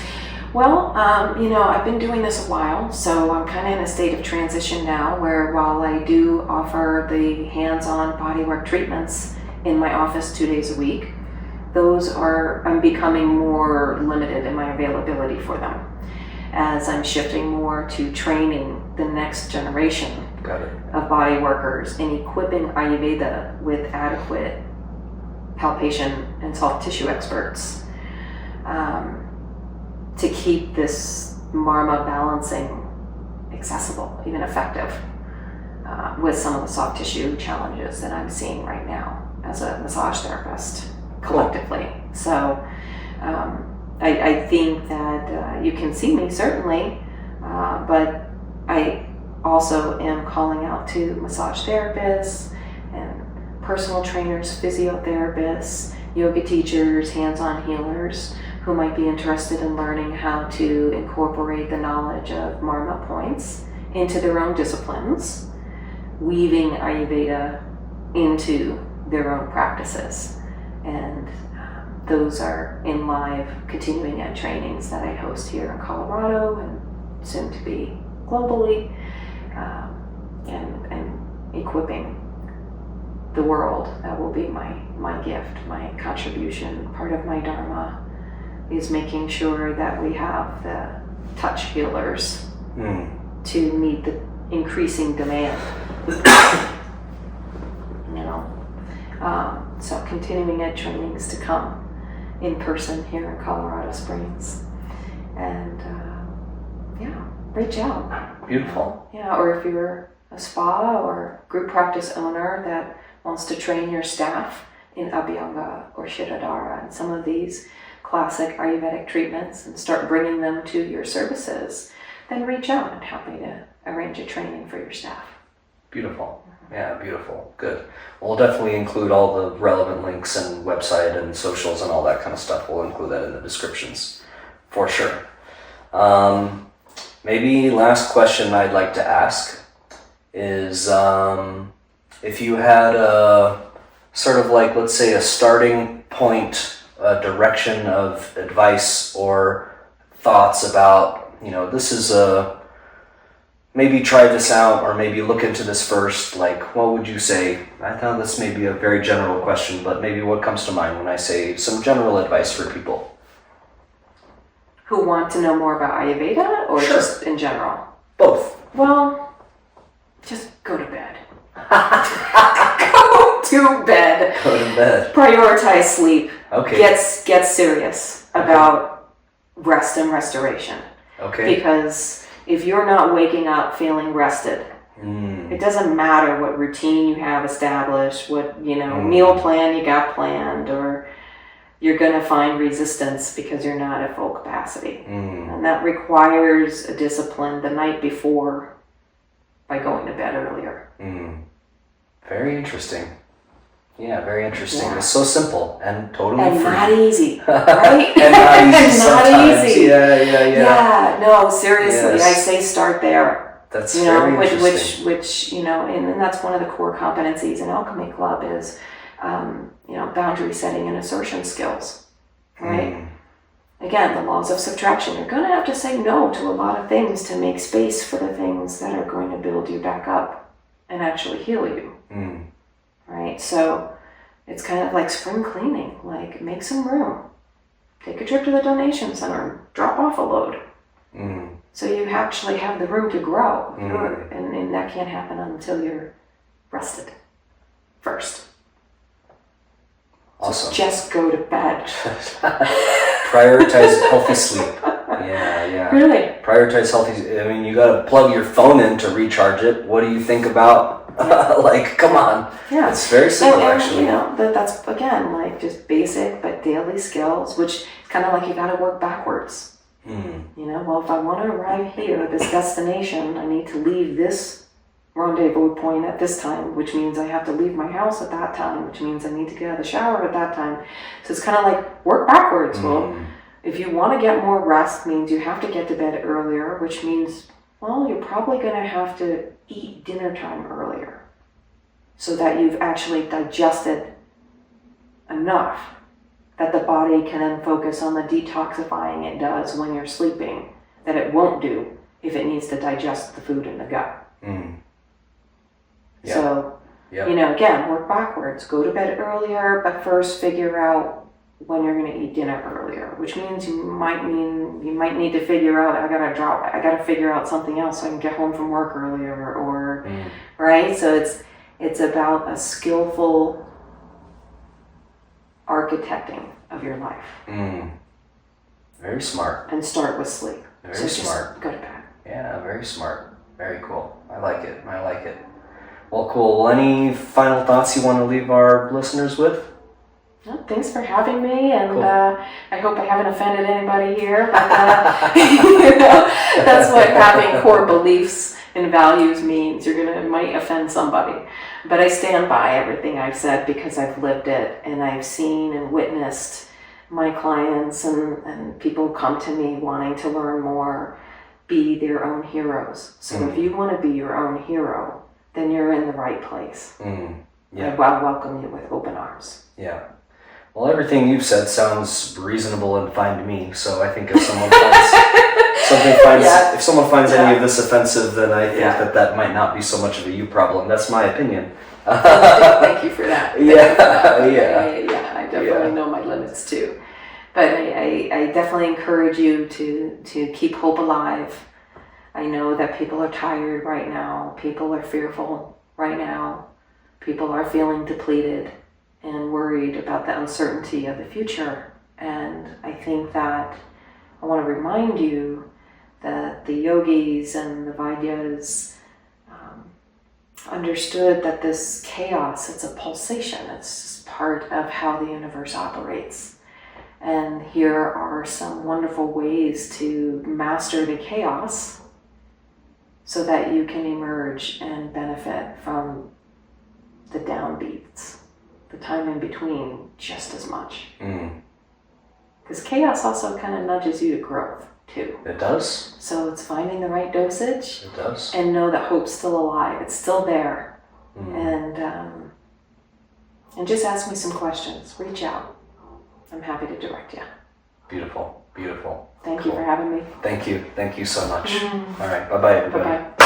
Well, I've been doing this a while, so I'm kind of in a state of transition now, where while I do offer the hands-on bodywork treatments in my office 2 days a week, I'm becoming more limited in my availability for them as I'm shifting more to training the next generation of body workers and equipping Ayurveda with adequate palpation and soft tissue experts to keep this marma balancing accessible, even effective, with some of the soft tissue challenges that I'm seeing right now as a massage therapist collectively. So I think that you can see me certainly, but I also am calling out to massage therapists and personal trainers, physiotherapists, yoga teachers, hands-on healers who might be interested in learning how to incorporate the knowledge of marma points into their own disciplines, weaving Ayurveda into their own practices. And those are in live continuing ed trainings that I host here in Colorado and soon to be globally, and equipping the world. That will be my gift, my contribution. Part of my dharma is making sure that we have the touch healers to meet the increasing demand. So continuing ed trainings to come in person here in Colorado Springs, and reach out. Beautiful. Yeah, or if you're a spa or group practice owner that wants to train your staff in Abhyanga or Shirodhara and some of these classic Ayurvedic treatments and start bringing them to your services, then reach out. I'm happy to arrange a training for your staff. Beautiful. Yeah, beautiful. Good. We'll definitely include all the relevant links and website and socials and all that kind of stuff. We'll include that in the descriptions for sure. Maybe last question I'd like to ask is if you had a sort of like, let's say, a starting point, a direction of advice or thoughts about, this is maybe try this out or maybe look into this first, like what would you say? I thought this may be a very general question, but maybe what comes to mind when I say some general advice for people? Who want to know more about Ayurveda or just in general? Both. Well, just go to bed. Go to bed. Go to bed. Prioritize sleep. Okay. Get serious about rest and restoration. Okay. Because if you're not waking up feeling rested, it doesn't matter what routine you have established, what meal plan you got planned, or you're going to find resistance because you're not at full capacity. And that requires a discipline the night before by going to bed earlier. Very interesting. Yeah, very interesting. Yeah. It's so simple and totally and free. Not easy, right? And not easy and sometimes. Not easy. Yeah. Yeah, no, seriously, Yes. I say start there. That's very interesting. Which and that's one of the core competencies in Alchemy Club is, boundary setting and assertion skills, right? Again, the laws of subtraction. You're going to have to say no to a lot of things to make space for the things that are going to build you back up and actually heal you. Right? So it's kind of like spring cleaning, like make some room. Take a trip to the donation center, drop off a load. So you actually have the room to grow. And that can't happen until you're rested first. Awesome. So just go to bed. Prioritize healthy sleep. Yeah. Really? Prioritize healthy. I mean, you got to plug your phone in to recharge it. What do you think about? Like, come on. Yeah. It's very simple, actually. That's again like just basic but daily skills, which is kind of like you got to work backwards. Well, if I want to arrive here at this destination, I need to leave this rendezvous point at this time, which means I have to leave my house at that time, which means I need to get out of the shower at that time. So it's kind of like work backwards. Well, if you want to get more rest, means you have to get to bed earlier, which means, well, you're probably going to have to eat dinner time earlier so that you've actually digested enough that the body can then focus on the detoxifying it does when you're sleeping that it won't do if it needs to digest the food in the gut. So, again, work backwards. Go to bed earlier, but first figure out when you're going to eat dinner earlier, which means you might need to figure out, I got to figure out something else so I can get home from work earlier, or right. So it's about a skillful architecting of your life. Very smart. And start with sleep. Very smart. Go to bed. Yeah, very smart. Very cool. I like it. Well, cool. Well, any final thoughts you want to leave our listeners with? Well, thanks for having me, and cool. I hope I haven't offended anybody here. But, that's what having core beliefs and values means. It might offend somebody, but I stand by everything I've said because I've lived it, and I've seen and witnessed my clients and people come to me wanting to learn more, be their own heroes. So if you want to be your own hero, then you're in the right place. Yeah. I'll welcome you with open arms. Yeah. Well, everything you've said sounds reasonable and fine to me. So I think if someone finds any of this offensive, then I think that might not be so much of a you problem. That's my opinion. Thank you for that. Yeah. I definitely know my limits too. But I definitely encourage you to keep hope alive. I know that people are tired right now. People are fearful right now. People are feeling depleted and worried about the uncertainty of the future. And I think that I want to remind you that the yogis and the Vaidyas understood that this chaos, it's a pulsation. It's just part of how the universe operates. And here are some wonderful ways to master the chaos so that you can emerge and benefit from the downbeats, the time in between, just as much. Because chaos also kind of nudges you to growth too. It does. So it's finding the right dosage. It does. And know that hope's still alive. It's still there. And just ask me some questions. Reach out. I'm happy to direct you. Beautiful. Thank you for having me. Thank you so much. All right. Bye-bye, everybody. Bye-bye.